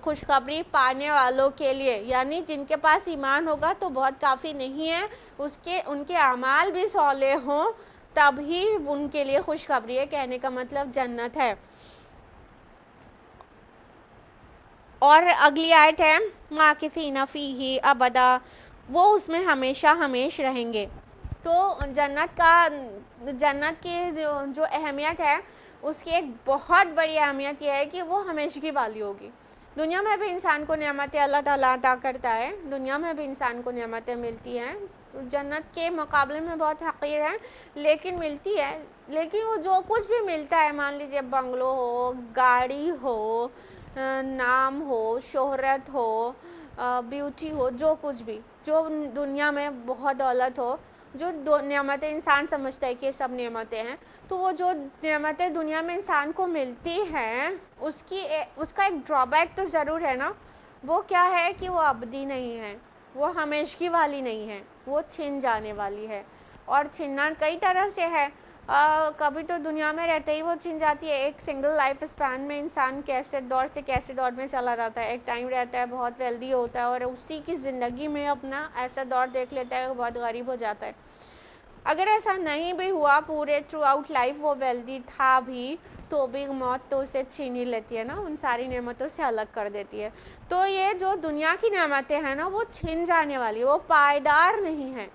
خوشخبری پانے والوں کے لیے، یعنی جن کے پاس ایمان ہوگا تو بہت کافی نہیں ہے، ان کے اعمال بھی صالح ہوں تب ہی ان کے لیے خوشخبری ہے، کہنے کا مطلب جنت ہے۔ اور اگلی آیت ہے ماکثین فیہ ابدا، وہ اس میں ہمیشہ ہمیش رہیں گے۔ تو جنت کی جو اہمیت ہے، اس کی ایک بہت بڑی اہمیت یہ ہے کہ وہ ہمیشگی والی ہوگی۔ دنیا میں بھی انسان کو نعمتیں اللہ تعالیٰ عطا کرتا ہے، دنیا میں بھی انسان کو نعمتیں ملتی ہیں، جنت کے مقابلے میں بہت حقیر ہے لیکن ملتی ہے۔ لیکن وہ جو کچھ بھی ملتا ہے، مان لیجئے بنگلو ہو، گاڑی ہو، نام ہو، شہرت ہو، بیوٹی ہو، جو کچھ بھی جو دنیا میں بہت دولت ہو، جو نعمتیں انسان سمجھتا ہے کہ یہ سب نعمتیں ہیں، تو وہ جو نعمتیں دنیا میں انسان کو ملتی ہیں، اس کا ایک ڈرا بیک تو ضرور ہے نا۔ وہ کیا ہے کہ وہ ابدی نہیں ہے، وہ ہمیشگی والی نہیں ہے، وہ چھن جانے والی ہے۔ اور چھننا کئی طرح سے ہے، کبھی تو دنیا میں رہتے ہی وہ چھن جاتی ہے۔ ایک سنگل لائف اسپین میں انسان کیسے دور سے کیسے دور میں چلا جاتا ہے، ایک ٹائم رہتا ہے بہت ویلدی ہوتا ہے، اور اسی کی زندگی میں اپنا ایسا دور دیکھ لیتا ہے، وہ بہت غریب ہو جاتا ہے۔ اگر ایسا نہیں بھی ہوا، پورے تھرو آؤٹ لائف وہ ویلدی تھا بھی، تو بھی موت تو اسے چھین ہی لیتی ہے نا، ان ساری نعمتوں سے الگ کر دیتی ہے۔ تو یہ جو دنیا کی نعمتیں ہیں نا، وہ چھن جانے والی، وہ پائیدار نہیں ہیں۔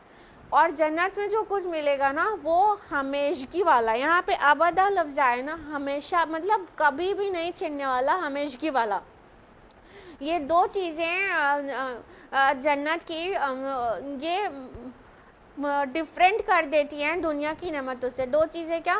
اور جنت میں جو کچھ ملے گا نا، وہ ہمیشگی والا۔ یہاں پہ ابدا لفظ آئے نا، ہمیشہ مطلب کبھی بھی نہیں چھننے والا، ہمیشگی والا۔ یہ دو چیزیں جنت کی یہ ڈیفرنٹ کر دیتی ہیں دنیا کی نعمتوں سے۔ دو چیزیں کیا؟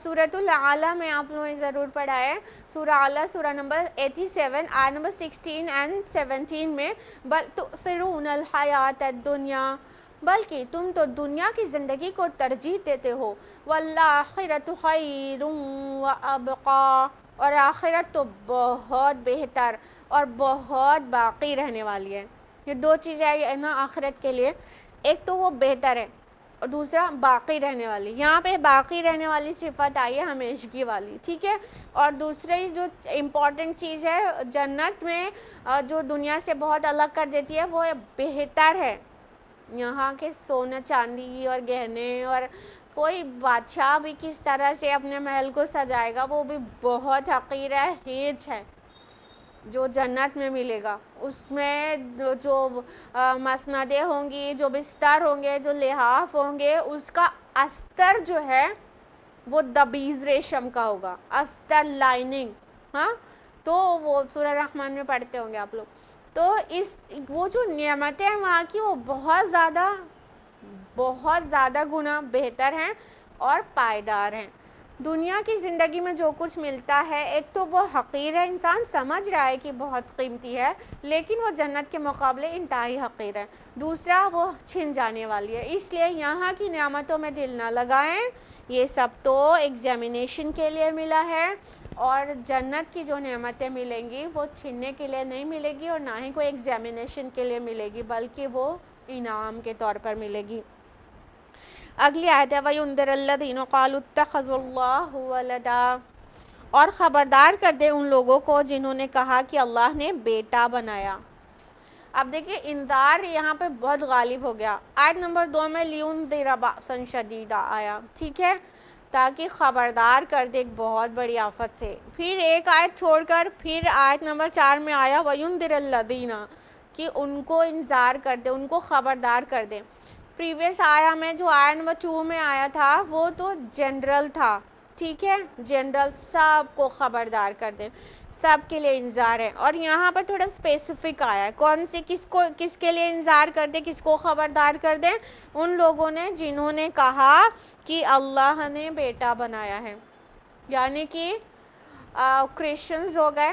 سورۃ الاعلیٰ میں آپ لوگوں نے ضرور پڑھا ہے، سورہ اعلیٰ سورہ نمبر 87 آیت نمبر 16 and 17 میں، بل تؤثرون الحیات الدنیا، بلکہ تم تو دنیا کی زندگی کو ترجیح دیتے ہو، والآخرۃ خیر وابقیٰ، اور آخرت تو بہت بہتر اور بہت باقی رہنے والی ہے۔ یہ دو چیزیں آئی ہے نا آخرت کے لیے، ایک تو وہ بہتر ہے اور دوسرا باقی رہنے والی۔ یہاں پہ باقی رہنے والی صفت آئی ہے ہمیشگی والی، ٹھیک ہے۔ اور دوسری جو امپورٹنٹ چیز ہے جنت میں جو دنیا سے بہت الگ کر دیتی ہے، وہ بہتر ہے۔ یہاں کے سونا چاندی اور گہنے، اور کوئی بادشاہ بھی کس طرح سے اپنے محل کو سجائے گا، وہ بھی بہت حقیر ہے، ہیچ ہے جو جنت میں ملے گا۔ اس میں جو مسندیں ہوں گی، جو بستر ہوں گے، جو لحاف ہوں گے، اس کا استر جو ہے وہ دبیز ریشم کا ہوگا، استر لائننگ، ہاں۔ تو وہ سورہ رحمان میں پڑھتے ہوں گے آپ لوگ۔ تو وہ جو نعمتیں ہیں وہاں کی، وہ بہت زیادہ گنا بہتر ہیں اور پائیدار ہیں۔ دنیا کی زندگی میں جو کچھ ملتا ہے ایک تو وہ حقیر ہے، انسان سمجھ رہا ہے کہ بہت قیمتی ہے لیکن وہ جنت کے مقابلے انتہائی حقیر ہے۔ دوسرا وہ چھن جانے والی ہے، اس لیے یہاں کی نعمتوں میں دل نہ لگائیں، یہ سب تو ایگزامینیشن کے لیے ملا ہے، اور جنت کی جو نعمتیں ملیں گی وہ چھننے کے لیے نہیں ملے گی اور نہ ہی کوئی ایگزامینیشن کے لیے ملے گی، بلکہ وہ انعام کے طور پر ملے گی۔ اگلی آیت ہے وَيُنذِرَ الَّذِينَ قَالُوا اتَّخَذَ اللَّهُ وَلَدًا، اور خبردار کر دے ان لوگوں کو جنہوں نے کہا کہ اللہ نے بیٹا بنایا۔ اب دیکھیں انذار یہاں پہ بہت غالب ہو گیا۔ آیت نمبر 2 میں لِيُنذِرَ بَأْسًا شَدِيدًا آیا، ٹھیک ہے، تاکہ خبردار کر دے ایک بہت بڑی آفت سے۔ پھر ایک آیت چھوڑ کر پھر آیت نمبر 4 میں آیا وَيُنذِرَ الَّذِينَ، کہ ان کو انذار کر دے، ان کو خبردار کر دے۔ پریویس آیا میں جو آیت نمبر 2 میں آیا تھا وہ تو جنرل تھا، ٹھیک ہے، جنرل سب کو خبردار کر دیں، سب کے لیے انذار ہے، اور یہاں پر تھوڑا اسپیسیفک آیا ہے، کون سے کس کے لیے انذار کر دے، کس کو خبردار کر دیں؟ ان لوگوں نے جنہوں نے کہا کہ اللہ نے بیٹا بنایا ہے، یعنی کہ کرسچنز ہو گئے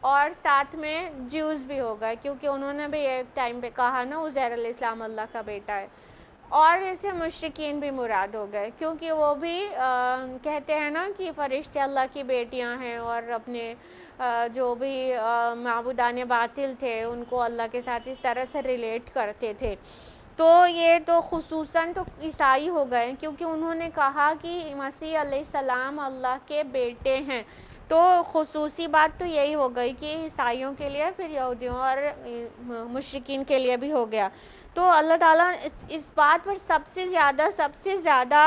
اور ساتھ میں جیوز بھی ہو گئے، کیونکہ انہوں نے بھی ایک ٹائم پہ کہا نا عزیر علیہ السلام اللہ کا بیٹا ہے، اور اسے مشرکین بھی مراد ہو گئے، کیونکہ وہ بھی کہتے ہیں نا کہ فرشتے اللہ کی بیٹیاں ہیں، اور اپنے جو بھی معبودان باطل تھے ان کو اللہ کے ساتھ اس طرح سے ریلیٹ کرتے تھے۔ تو یہ تو خصوصاً تو عیسائی ہو گئے، کیونکہ انہوں نے کہا کہ مسیح علیہ السلام اللہ کے بیٹے ہیں، تو خصوصی بات تو یہی ہو گئی کہ عیسائیوں کے لیے، پھر یہودیوں اور مشرکین کے لیے بھی ہو گیا۔ تو اللہ تعالیٰ اس بات پر سب سے زیادہ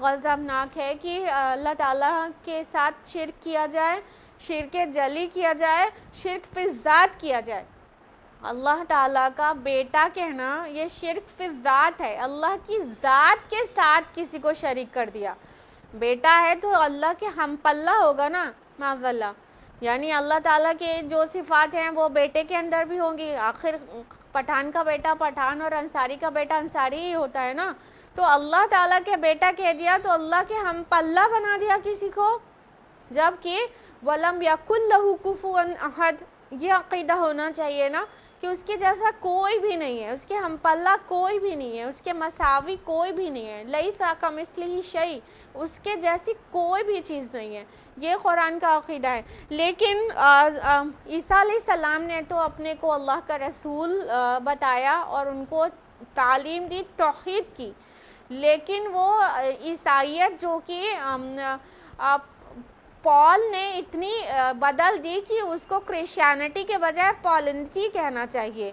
غضبناک ہے کہ اللہ تعالیٰ کے ساتھ شرک کیا جائے، شرک جلی کیا جائے، شرک فی الذات کیا جائے۔ اللہ تعالیٰ کا بیٹا کہنا یہ شرک فی الذات ہے، اللہ کی ذات کے ساتھ کسی کو شریک کر دیا۔ بیٹا ہے تو اللہ کے ہم پلہ ہوگا نا، معاذ اللہ، یعنی اللہ تعالیٰ کے جو صفات ہیں وہ بیٹے کے اندر بھی ہوں گی، آخر پٹھان کا بیٹا پٹھان اور انصاری کا بیٹا انصاری ہی ہوتا ہے نا، تو اللہ تعالیٰ کے بیٹا کہہ دیا تو اللہ کے ہم پلہ بنا دیا کسی کو، جبکہ وَلَمْ يَكُنْ لَهُ كُفُوًا أَحَدٌ، یہ عقیدہ ہونا چاہیے نا کہ اس کے جیسا کوئی بھی نہیں ہے، اس کے ہم پلہ کوئی بھی نہیں ہے، اس کے مساوی کوئی بھی نہیں ہے، لَيْسَ كَمِثْلِهِ شَيْءٌ، اس کے جیسی کوئی بھی چیز نہیں ہے، یہ قرآن کا عقیدہ ہے۔ لیکن عیسیٰ علیہ السلام نے تو اپنے کو اللہ کا رسول بتایا اور ان کو تعلیم دی، توحید کی، لیکن وہ عیسائیت جو کہ پال نے اتنی بدل دی کہ اس کو کرسچینٹی کے بجائے پالنسی کہنا چاہیے،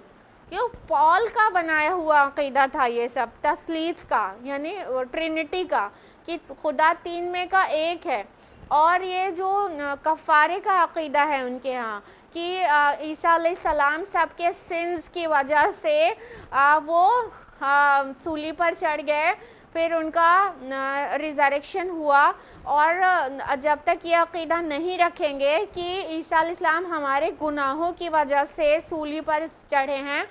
کیوں پال کا بنایا ہوا عقیدہ تھا یہ سب، تثلیث کا یعنی ٹرینٹی کا، کہ خدا تین میں کا ایک ہے، اور یہ جو کفارے کا عقیدہ ہے ان کے ہاں کہ عیسیٰ علیہ السلام سب کے سنز کی وجہ سے وہ سولی پر چڑھ گئے، پھر ان کا ریزریکشن ہوا، اور جب تک یہ عقیدہ نہیں رکھیں گے کہ عیسیٰ علیہ السلام ہمارے گناہوں کی وجہ سے سولی پر چڑھے ہیں،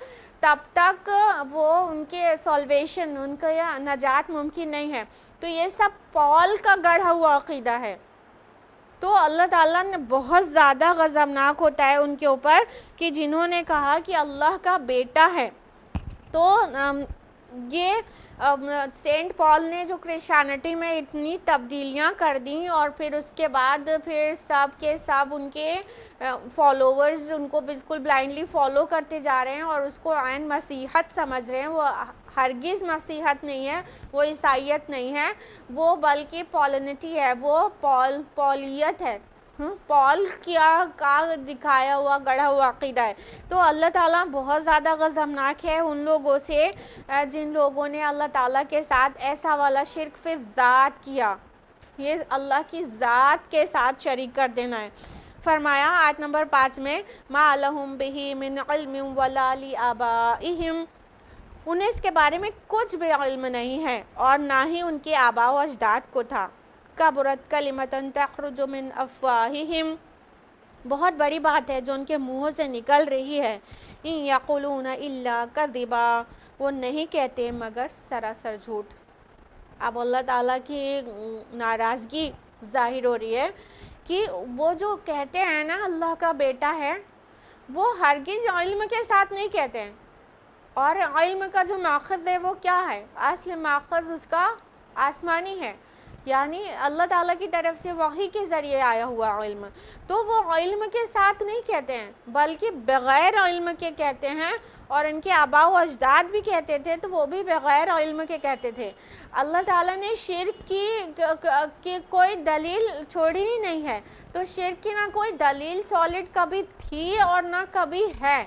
تب تک وہ ان کے سالویشن، ان کا نجات ممکن نہیں ہے۔ تو یہ سب پال کا گڑھا ہوا عقیدہ ہے، تو اللہ تعالیٰ نے بہت زیادہ غضبناک ہوتا ہے ان کے اوپر کہ جنہوں نے کہا کہ اللہ کا بیٹا ہے۔ تو یہ سینٹ پال نے جو کرسچینٹی میں اتنی تبدیلیاں کر دیں، اور پھر اس کے بعد پھر سب کے سب ان کے فالوورز ان کو بالکل بلائنڈلی فالو کرتے جا رہے ہیں اور اس کو عین مسیحت سمجھ رہے ہیں، وہ ہرگز مسیحت نہیں ہے، وہ عیسائیت نہیں ہے، وہ بلکہ پالنٹی ہے، وہ پولیت ہے، پال کا دکھایا ہوا گڑھا ہوا عقیدہ ہے۔ تو اللہ تعالیٰ بہت زیادہ غضبناک ہے ان لوگوں سے جن لوگوں نے اللہ تعالیٰ کے ساتھ ایسا والا شرک فی ذات کیا، یہ اللہ کی ذات کے ساتھ شریک کر دینا ہے۔ فرمایا آیت نمبر 5 میں مَا لَهُم بِهِ مِنْ عِلْمٍ وَلَا لِآبَائِهِمْ، انہیں اس کے بارے میں کچھ بھی علم نہیں ہے اور نہ ہی ان کے آباء و اجداد کو تھا۔ کبرت کلمۃ تخرج من افواہہم، بہت بڑی بات ہے جو ان کے منہوں سے نکل رہی ہے، ان یقولون الا کذبا، وہ نہیں کہتے مگر سراسر جھوٹ۔ اب اللہ تعالیٰ کی ناراضگی ظاہر ہو رہی ہے کہ وہ جو کہتے ہیں نا اللہ کا بیٹا ہے، وہ ہرگز علم کے ساتھ نہیں کہتے ہیں. اور علم کا جو ماخذ ہے وہ کیا ہے؟ اصل ماخذ اس کا آسمانی ہے، یعنی اللہ تعالیٰ کی طرف سے وحی کے ذریعے آیا ہوا علم. تو وہ علم کے ساتھ نہیں کہتے ہیں بلکہ بغیر علم کے کہتے ہیں، اور ان کے آباء و اجداد بھی کہتے تھے تو وہ بھی بغیر علم کے کہتے تھے. اللہ تعالیٰ نے شرک کی کوئی دلیل چھوڑی ہی نہیں ہے. تو شرک کی نہ کوئی دلیل سالڈ کبھی تھی اور نہ کبھی ہے،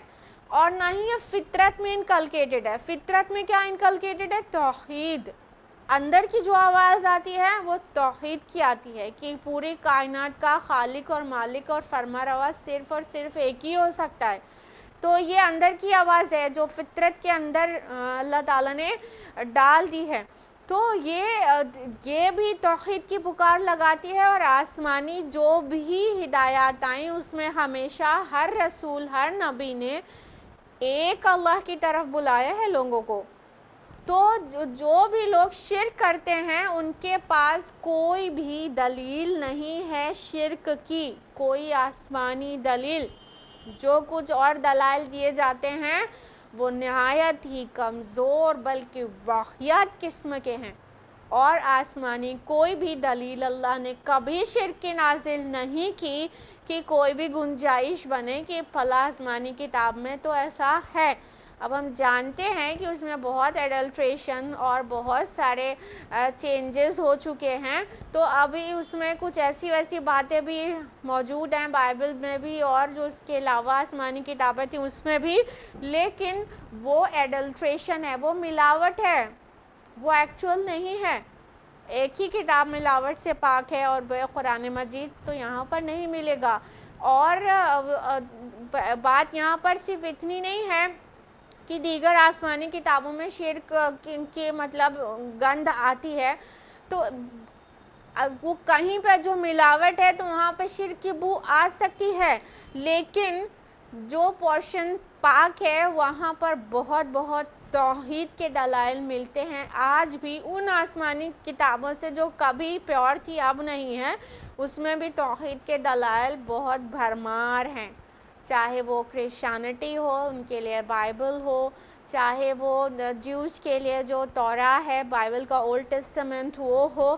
اور نہ ہی یہ فطرت میں انکلکیٹڈ ہے. فطرت میں کیا انکلکیٹڈ ہے؟ توحید. اندر کی جو آواز آتی ہے وہ توحید کی آتی ہے کہ پوری کائنات کا خالق اور مالک اور فرما روا صرف اور صرف ایک ہی ہو سکتا ہے. تو یہ اندر کی آواز ہے جو فطرت کے اندر اللہ تعالیٰ نے ڈال دی ہے. تو یہ بھی توحید کی پکار لگاتی ہے. اور آسمانی جو بھی ہدایات آئیں اس میں ہمیشہ ہر رسول ہر نبی نے ایک اللہ کی طرف بلایا ہے لوگوں کو. تو جو بھی لوگ شرک کرتے ہیں ان کے پاس کوئی بھی دلیل نہیں ہے شرک کی، کوئی آسمانی دلیل. جو کچھ اور دلائل دیے جاتے ہیں وہ نہایت ہی کمزور بلکہ واہیات قسم کے ہیں. اور آسمانی کوئی بھی دلیل اللہ نے کبھی شرک کی نازل نہیں کی کہ کوئی بھی گنجائش بنے کہ فلاں آسمانی کتاب میں تو ایسا ہے. اب ہم جانتے ہیں کہ اس میں بہت ایڈلٹریشن اور بہت سارے چینجز ہو چکے ہیں. تو ابھی اس میں کچھ ایسی ویسی باتیں بھی موجود ہیں بائبل میں بھی، اور جو اس کے علاوہ آسمانی کتابیں تھیں اس میں بھی، لیکن وہ ایڈلٹریشن ہے، وہ ملاوٹ ہے، وہ ایکچول نہیں ہے. ایک ہی کتاب ملاوٹ سے پاک ہے اور وہ قرآن مجید، تو یہاں پر نہیں ملے گا. اور بات یہاں پر صرف اتنی نہیں ہے کہ دیگر آسمانی کتابوں میں شرک کی مطلب گند آتی ہے، تو وہ کہیں پہ جو ملاوٹ ہے تو وہاں پہ شرک کی بو آ سکتی ہے، لیکن جو پورشن پاک ہے وہاں پر بہت بہت توحید کے دلائل ملتے ہیں. آج بھی ان آسمانی کتابوں سے جو کبھی پیور تھی اب نہیں ہے، اس میں بھی توحید کے دلائل بہت بھرمار ہیں. چاہے وہ کرسچینٹی ہو ان کے لیے بائبل ہو، چاہے وہ جیوز کے لیے جو تورا ہے بائبل کا اولڈ ٹیسٹمنٹ وہ ہو،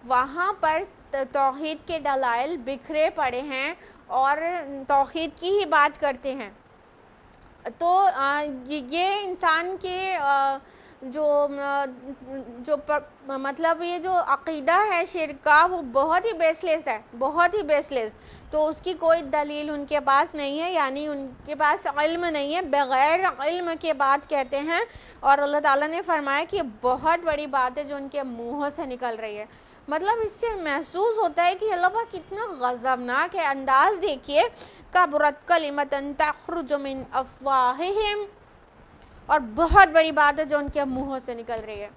وہاں پر توحید کے دلائل بکھرے پڑے ہیں اور توحید کی ہی بات کرتے ہیں. تو یہ انسان کے جو مطلب یہ جو عقیدہ ہے شرک کا وہ بہت ہی بیس لیس ہے، بہت ہی بیس لیس. تو اس کی کوئی دلیل ان کے پاس نہیں ہے، یعنی ان کے پاس علم نہیں ہے، بغیر علم کے بات کہتے ہیں. اور اللہ تعالیٰ نے فرمایا کہ بہت بڑی بات ہے جو ان کے منہوں سے نکل رہی ہے. مطلب اس سے محسوس ہوتا ہے کہ اللہ پاک کتنا غضبناک ہے. انداز دیکھیے، کبرت کلمۃ تخرج من افواہہم، اور بہت بڑی بات ہے جو ان کے منہوں سے نکل رہی ہے.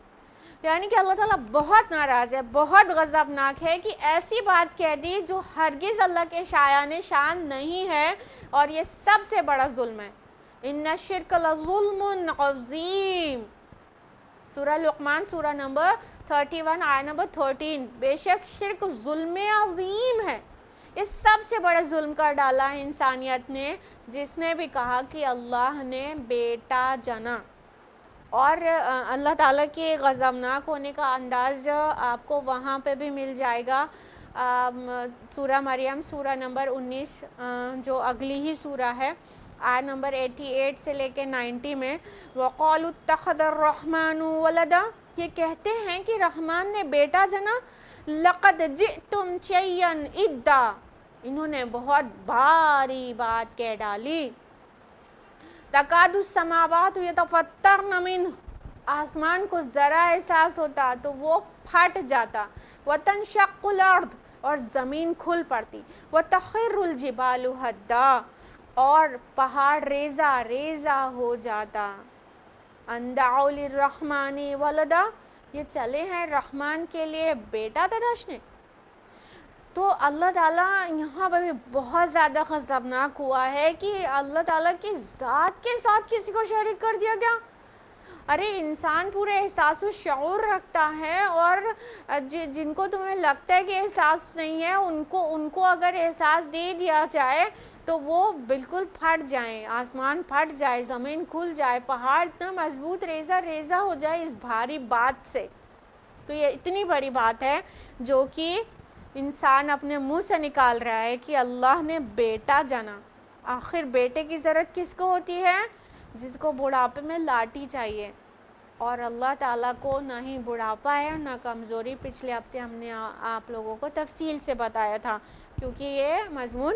یعنی کہ اللہ تعالیٰ بہت ناراض ہے، بہت غضبناک ہے کہ ایسی بات کہہ دی جو ہرگز اللہ کے شایان شان نہیں ہے، اور یہ سب سے بڑا ظلم ہے. ان الشرک لظلم عظیم. سورہ لقمان سورہ نمبر 31 آیت نمبر 13. بے شک شرک ظلم عظیم ہے. اس سب سے بڑا ظلم کر ڈالا ہے انسانیت نے، جس نے بھی کہا کہ اللہ نے بیٹا جنا. اور اللہ تعالیٰ کے غضبناک ہونے کا انداز آپ کو وہاں پہ بھی مل جائے گا. سورہ مریم سورہ نمبر 19 جو اگلی ہی سورہ ہے، آیت نمبر 88 سے لے کے 90 میں، وَقَالُوا اتَّخَذَ الرَّحْمَنُ وَلَدًا، یہ کہتے ہیں کہ رحمان نے بیٹا جنا. لَقَدْ جِئْتُمْ شَيْئًا إِدًّا، انہوں نے بہت بھاری بات کہہ ڈالی. تَكَادُ السَّمَاوَاتُ يَتَفَطَّرْنَ مِنْهُ، آسمان کو ذرا احساس ہوتا تو وہ پھٹ جاتا. وَتَنشَقُّ الْأَرْضُ، اور زمین کھل پڑتی. وَتَخِرُّ الْجِبَالُ هَدًّا، اور پہاڑ ریزہ ریزہ ہو جاتا. أَن دَعَوْا لِلرَّحْمَنِ وَلَدًا، یہ چلے ہیں رحمان کے لیے بیٹا تراشنے. تو اللہ تعالیٰ یہاں پر بھی بہت زیادہ غضبناک ہوا ہے کہ اللہ تعالیٰ کی ذات کے ساتھ کسی کو شریک کر دیا گیا. ارے انسان پورے احساس و شعور رکھتا ہے، اور جن کو تمہیں لگتا ہے کہ احساس نہیں ہے، ان کو اگر احساس دے دیا جائے تو وہ بالکل پھٹ جائیں، آسمان پھٹ جائے، زمین کھل جائے، پہاڑ اتنا مضبوط ریزہ ریزہ ہو جائے اس بھاری بات سے۔ تو یہ اتنی بڑی بات ہے جو کہ انسان اپنے منہ سے نکال رہا ہے کہ اللہ نے بیٹا جنا۔ آخر بیٹے کی ضرورت کس کو ہوتی ہے؟ جس کو بڑھاپے میں لاٹھی چاہیے، اور اللہ تعالیٰ کو نہ ہی بڑھاپا ہے نہ کمزوری۔ پچھلے ہفتے ہم نے آپ لوگوں کو تفصیل سے بتایا تھا، کیونکہ یہ مضمون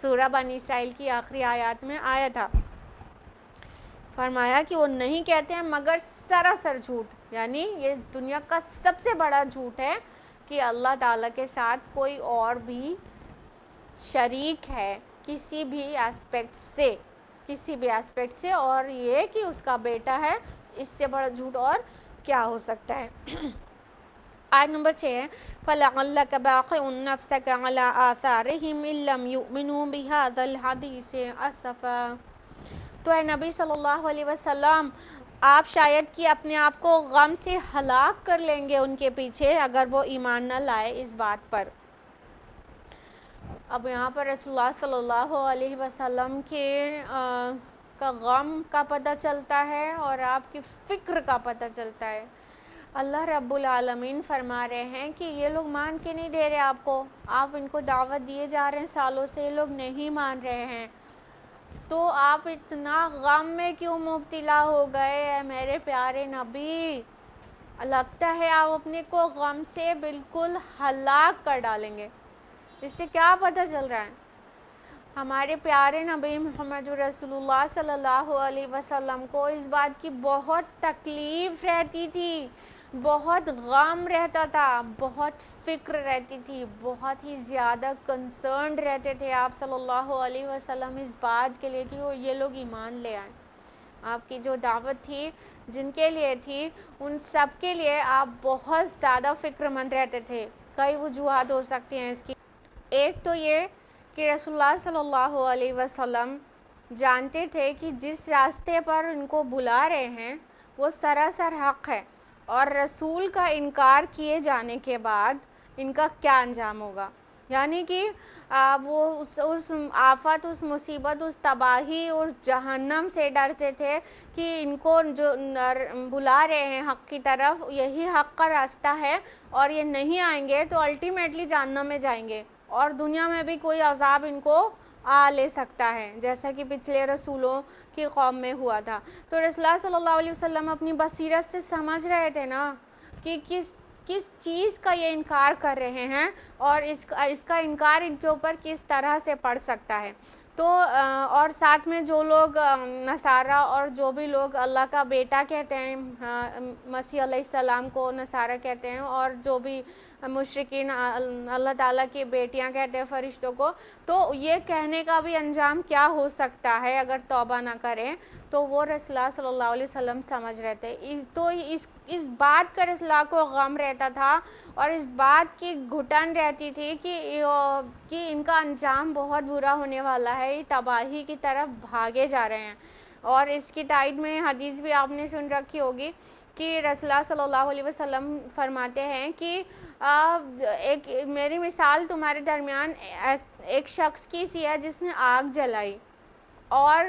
سورہ بنی اسرائیل کی آخری آیات میں آیا تھا۔ فرمایا کہ وہ نہیں کہتے ہیں مگر سراسر جھوٹ، یعنی یہ دنیا کا سب سے بڑا جھوٹ ہے کہ اللہ تعالیٰ کے ساتھ کوئی اور بھی شریک ہے کسی بھی ایسپیکٹ سے، اور یہ کہ اس کا بیٹا ہے، اس سے بڑا جھوٹ اور کیا ہو سکتا ہے۔ آیت نمبر 6 ہے فَلَعَلَّكَ بَاخِعٌ نَفْسَكَ عَلَىٰ آثَارِهِمْ إِن لَّمْ يُؤْمِنُوا بِهَٰذَا الْحَدِيثِ أَسَفًا۔ تو اے نبی صلی اللہ علیہ وسلم، آپ شاید کہ اپنے آپ کو غم سے ہلاک کر لیں گے ان کے پیچھے اگر وہ ایمان نہ لائے اس بات پر۔ اب یہاں پر رسول اللہ صلی اللہ علیہ وسلم کے کا غم کا پتہ چلتا ہے اور آپ کی فکر کا پتہ چلتا ہے۔ اللہ رب العالمین فرما رہے ہیں کہ یہ لوگ مان کے نہیں دے رہے آپ کو، آپ ان کو دعوت دیے جا رہے ہیں سالوں سے، یہ لوگ نہیں مان رہے ہیں، تو آپ اتنا غم میں کیوں مبتلا ہو گئے اے میرے پیارے نبی؟ لگتا ہے آپ اپنے کو غم سے بالکل ہلاک کر ڈالیں گے۔ اس سے کیا پتہ چل رہا ہے؟ ہمارے پیارے نبی محمد رسول اللہ صلی اللہ علیہ وسلم کو اس بات کی بہت تکلیف رہتی تھی، بہت غم رہتا تھا، بہت فکر رہتی تھی، بہت ہی زیادہ کنسرنڈ رہتے تھے آپ صلی اللہ علیہ وسلم اس بات کے لیے کہ یہ لوگ ایمان لے آئیں۔ آپ کی جو دعوت تھی، جن کے لیے تھی، ان سب کے لیے آپ بہت زیادہ فکر مند رہتے تھے۔ کئی وجوہات ہو سکتی ہیں اس کی۔ ایک تو یہ کہ رسول اللہ صلی اللہ علیہ وسلم جانتے تھے کہ جس راستے پر ان کو بلا رہے ہیں وہ سراسر حق ہے، اور رسول کا انکار کیے جانے کے بعد ان کا کیا انجام ہوگا، یعنی کہ وہ اس آفت، اس مصیبت، اس تباہی، اس جہنم سے ڈرتے تھے کہ ان کو جو بلا رہے ہیں حق کی طرف، یہی حق کا راستہ ہے، اور یہ نہیں آئیں گے تو الٹیمیٹلی جہنم میں جائیں گے، اور دنیا میں بھی کوئی عذاب ان کو آ لے سکتا ہے، جیسا کہ پچھلے رسولوں کی قوم میں ہوا تھا۔ تو رسول اللہ صلی اللہ علیہ وسلم اپنی بصیرت سے سمجھ رہے تھے نا کہ کس چیز کا یہ انکار کر رہے ہیں، اور اس کا انکار ان کے اوپر کس طرح سے پڑ سکتا ہے۔ تو اور ساتھ میں جو لوگ نصارہ اور جو بھی لوگ اللہ کا بیٹا کہتے ہیں، مسیح علیہ السلام کو نصارہ کہتے ہیں، اور جو بھی مشرکین اللہ تعالیٰ کی بیٹیاں کہتے ہیں فرشتوں کو، تو یہ کہنے کا بھی انجام کیا ہو سکتا ہے اگر توبہ نہ کریں، تو وہ رسول اللہ صلی اللہ علیہ وسلم سمجھ رہے تھے۔ تو اس بات کا رسول اللہ کو غم رہتا تھا، اور اس بات کی گھٹن رہتی تھی کہ ان کا انجام بہت برا ہونے والا ہے، یہ تباہی کی طرف بھاگے جا رہے ہیں۔ اور اس کی تائید میں حدیث بھی آپ نے سن رکھی ہوگی کہ رسول اللہ صلی اللہ علیہ وسلم فرماتے ہیں کہ میری مثال تمہارے درمیان ایک شخص کی سی ہے جس نے آگ جلائی، اور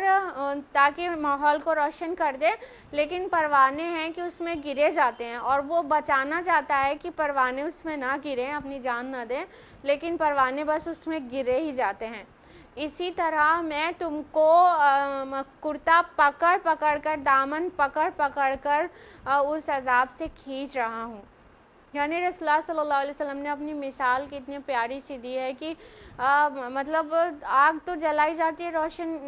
تاکہ ماحول کو روشن کر دے، لیکن پروانے ہیں کہ اس میں گرے جاتے ہیں، اور وہ بچانا چاہتا ہے کہ پروانے اس میں نہ گریں، اپنی جان نہ دیں، لیکن پروانے بس اس میں گرے ہی جاتے ہیں۔ اسی طرح میں تم کو کرتا پکڑ پکڑ کر، دامن پکڑ پکڑ کر اس عذاب سے کھینچ رہا ہوں۔ یعنی رسول اللہ صلی اللہ علیہ وسلم نے اپنی مثال کتنی پیاری سی دی ہے کہ مطلب آگ تو جلائی جاتی ہے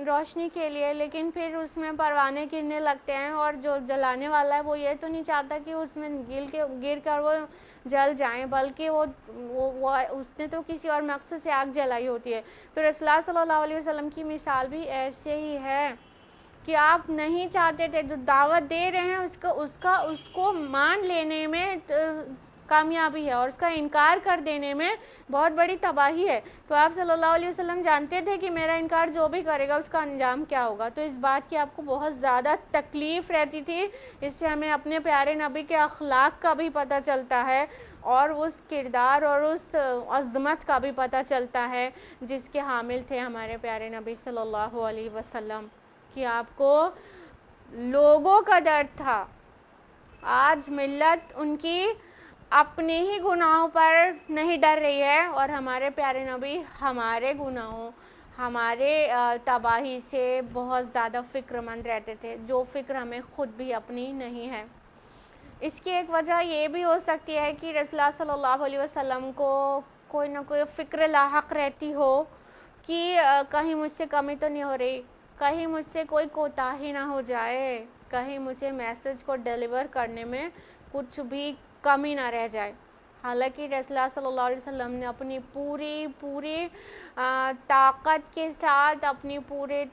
روشنی کے لیے، لیکن پھر اس میں پروانے گرنے لگتے ہیں، اور جو جلانے والا ہے وہ یہ تو نہیں چاہتا کہ اس میں گر کر وہ جل جائیں، بلکہ وہ اس نے تو کسی اور مقصد سے آگ جلائی ہوتی ہے۔ تو رسول اللہ صلی اللہ علیہ وسلم کی مثال بھی ایسے ہی ہے کہ آپ نہیں چاہتے تھے، جو دعوت دے رہے ہیں اس کو مان لینے میں ناکامیابی ہے اور اس کا انکار کر دینے میں بہت بڑی تباہی ہے۔ تو آپ صلی اللہ علیہ وسلم جانتے تھے کہ میرا انکار جو بھی کرے گا اس کا انجام کیا ہوگا، تو اس بات کی آپ کو بہت زیادہ تکلیف رہتی تھی۔ اس سے ہمیں اپنے پیارے نبی کے اخلاق کا بھی پتہ چلتا ہے اور اس کردار اور اس عظمت کا بھی پتہ چلتا ہے جس کے حامل تھے ہمارے پیارے نبی صلی اللہ علیہ وسلم، کہ آپ کو لوگوں کا ڈر تھا۔ آج ملت ان کی اپنے ہی گناہوں پر نہیں ڈر رہی ہے، اور ہمارے پیارے نبی ہمارے گناہوں، ہمارے تباہی سے بہت زیادہ فکر مند رہتے تھے، جو فکر ہمیں خود بھی اپنی نہیں ہے۔ اس کی ایک وجہ یہ بھی ہو سکتی ہے کہ رسول اللہ صلی اللہ علیہ وسلم کو کوئی نہ کوئی فکر لاحق رہتی ہو کہ کہیں مجھ سے کمی تو نہیں ہو رہی، کہیں مجھ سے کوئی کوتاہی نہ ہو جائے، کہیں مجھے میسج کو ڈیلیور کرنے میں کچھ بھی کمی نہ رہ جائے۔ حالانکہ رسول اللہ صلی اللہ علیہ وسلم نے اپنی پوری طاقت کے ساتھ، اپنی پورے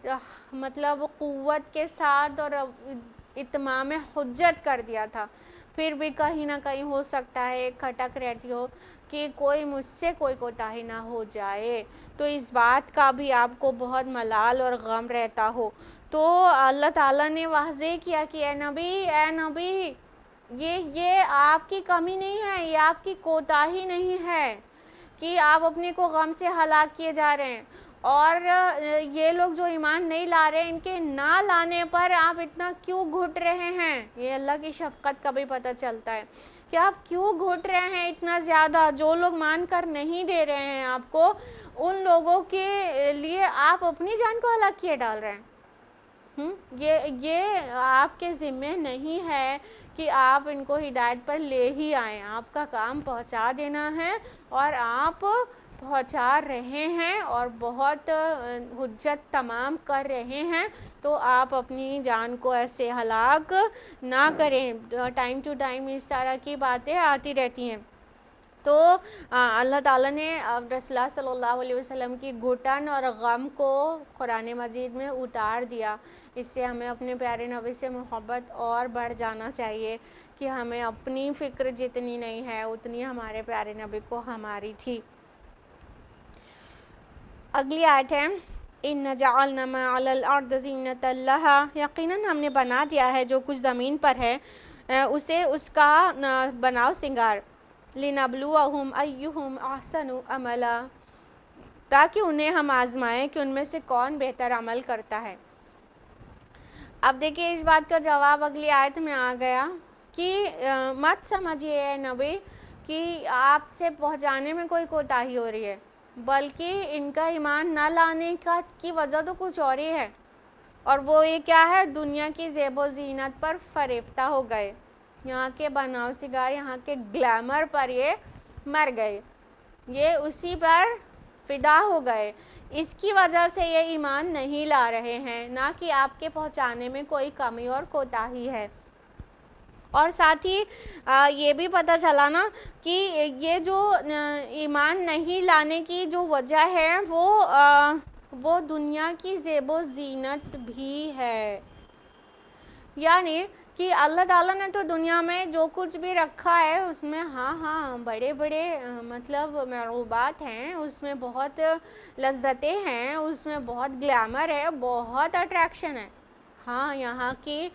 مطلب قوت کے ساتھ اور اتمام حجت کر دیا تھا، پھر بھی کہیں نہ کہیں ہو سکتا ہے کھٹک رہتی ہو کہ کوئی مجھ سے کوئی کوتاہی نہ ہو جائے، تو اس بات کا بھی آپ کو بہت ملال اور غم رہتا ہو۔ تو اللہ تعالیٰ نے واضح کیا کہ اے نبی یہ آپ کی کمی نہیں ہے، یہ آپ کی کوتاہی نہیں ہے کہ آپ اپنے کو غم سے ہلاک کیے جا رہے ہیں، اور یہ لوگ جو ایمان نہیں لا رہے ان کے نہ لانے پر آپ اتنا کیوں گھٹ رہے ہیں۔ یہ اللہ کی شفقت کا بھی پتہ چلتا ہے کہ آپ کیوں گھٹ رہے ہیں اتنا زیادہ۔ جو لوگ مان کر نہیں دے رہے ہیں آپ کو، ان لوگوں کے لیے آپ اپنی جان کو ہلاک کیے ڈال رہے ہیں۔ یہ آپ کے ذمہ نہیں ہے کہ آپ ان کو ہدایت پر لے ہی آئیں، آپ کا کام پہنچا دینا ہے، اور آپ پہنچا رہے ہیں اور بہت حجت تمام کر رہے ہیں، تو آپ اپنی جان کو ایسے ہلاک نہ کریں۔ ٹائم ٹو ٹائم اس طرح کی باتیں آتی رہتی ہیں۔ تو اللہ تعالیٰ نے رسول اللہ صلی اللہ علیہ وسلم کی گھٹن اور غم کو قرآن مجید میں اتار دیا۔ اس سے ہمیں اپنے پیارے نبی سے محبت اور بڑھ جانا چاہیے کہ ہمیں اپنی فکر جتنی نہیں ہے اتنی ہمارے پیارے نبی کو ہماری تھی۔ اگلی آیت ہے اِنَّ جَعَلْنَا مَا عَلَى الْأَرْضِ زِينَةً لَهَا، یقیناً ہم نے بنا دیا ہے جو کچھ زمین پر ہے اسے اس کا بناؤ سنگار، لِنَبْلُوَهُمْ أَيُّهُمْ أَحْسَنُ عَمَلًا، تاکہ انہیں ہم آزمائیں کہ ان میں سے کون بہتر عمل کرتا ہے۔ اب دیکھیں اس بات کا جواب اگلی آیت میں آ گیا کہ مت سمجھیے اے نبی کہ آپ سے پہنچانے میں کوئی کوتاہی ہو رہی ہے، بلکہ ان کا ایمان نہ لانے کی وجہ تو کچھ اور ہی ہے، اور وہ یہ کیا ہے، دنیا کی زیب و زینت پر فریفتہ ہو گئے، یہاں کے بناؤ سنگار، یہاں کے گلیمر پر یہ مر گئے، یہ اسی پر فدا ہو گئے، اس کی وجہ سے یہ ایمان نہیں لا رہے ہیں، نہ کہ آپ کے پہنچانے میں کوئی کمی اور کوتاہی ہے۔ اور ساتھ ہی یہ بھی پتہ چلا نا کہ یہ جو ایمان نہیں لانے کی جو وجہ ہے وہ دنیا کی زیب و زینت بھی ہے، یعنی کہ اللہ تعالیٰ نے تو دنیا میں جو کچھ بھی رکھا ہے اس میں بڑے بڑے مطلب مرغوبات ہیں، اس میں بہت لذتیں ہیں، اس میں بہت گلیمر ہے، بہت اٹریکشن ہے، یہاں کی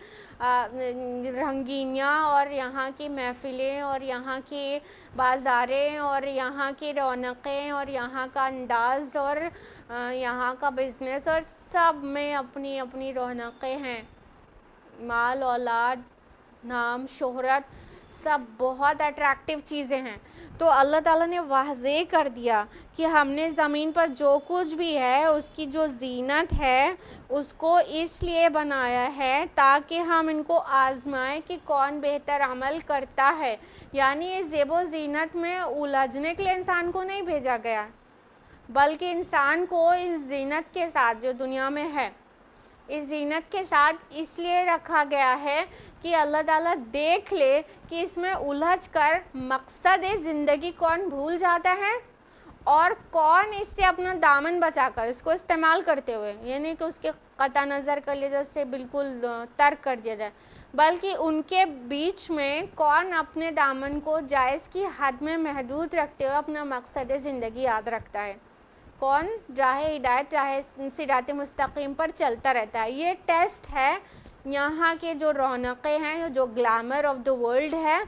رنگینیاں اور یہاں کی محفلیں اور یہاں کی بازاریں اور یہاں کی رونقیں اور یہاں کا انداز اور یہاں کا بزنس، اور سب میں اپنی اپنی رونقیں ہیں، مال اولاد نام شہرت، سب بہت اٹریکٹیو چیزیں ہیں۔ تو اللہ تعالیٰ نے واضح کر دیا کہ ہم نے زمین پر جو کچھ بھی ہے اس کی جو زینت ہے اس کو اس لیے بنایا ہے تاکہ ہم ان کو آزمائیں کہ کون بہتر عمل کرتا ہے، یعنی یہ زیب و زینت میں الجھنے کے لیے انسان کو نہیں بھیجا گیا، بلکہ انسان کو اس زینت کے ساتھ جو دنیا میں ہے، اس زینت کے ساتھ اس لیے رکھا گیا ہے کہ اللہ تعالیٰ دیکھ لے کہ اس میں الجھ کر مقصد زندگی کون بھول جاتا ہے اور کون اس سے اپنا دامن بچا کر اس کو استعمال کرتے ہوئے، یعنی کہ اس کے قطع نظر کر لیا جائے، اس سے بالکل ترک کر دیا جائے، بلکہ ان کے بیچ میں کون اپنے دامن کو جائز کی حد میں محدود رکھتے ہوئے اپنا مقصد زندگی یاد رکھتا ہے، کون راہ ہدایت، راہ صراط مستقیم پر چلتا رہتا ہے۔ یہ ٹیسٹ ہے یہاں کے جو رونقیں ہیں، جو گلیمر آف دا ورلڈ ہے،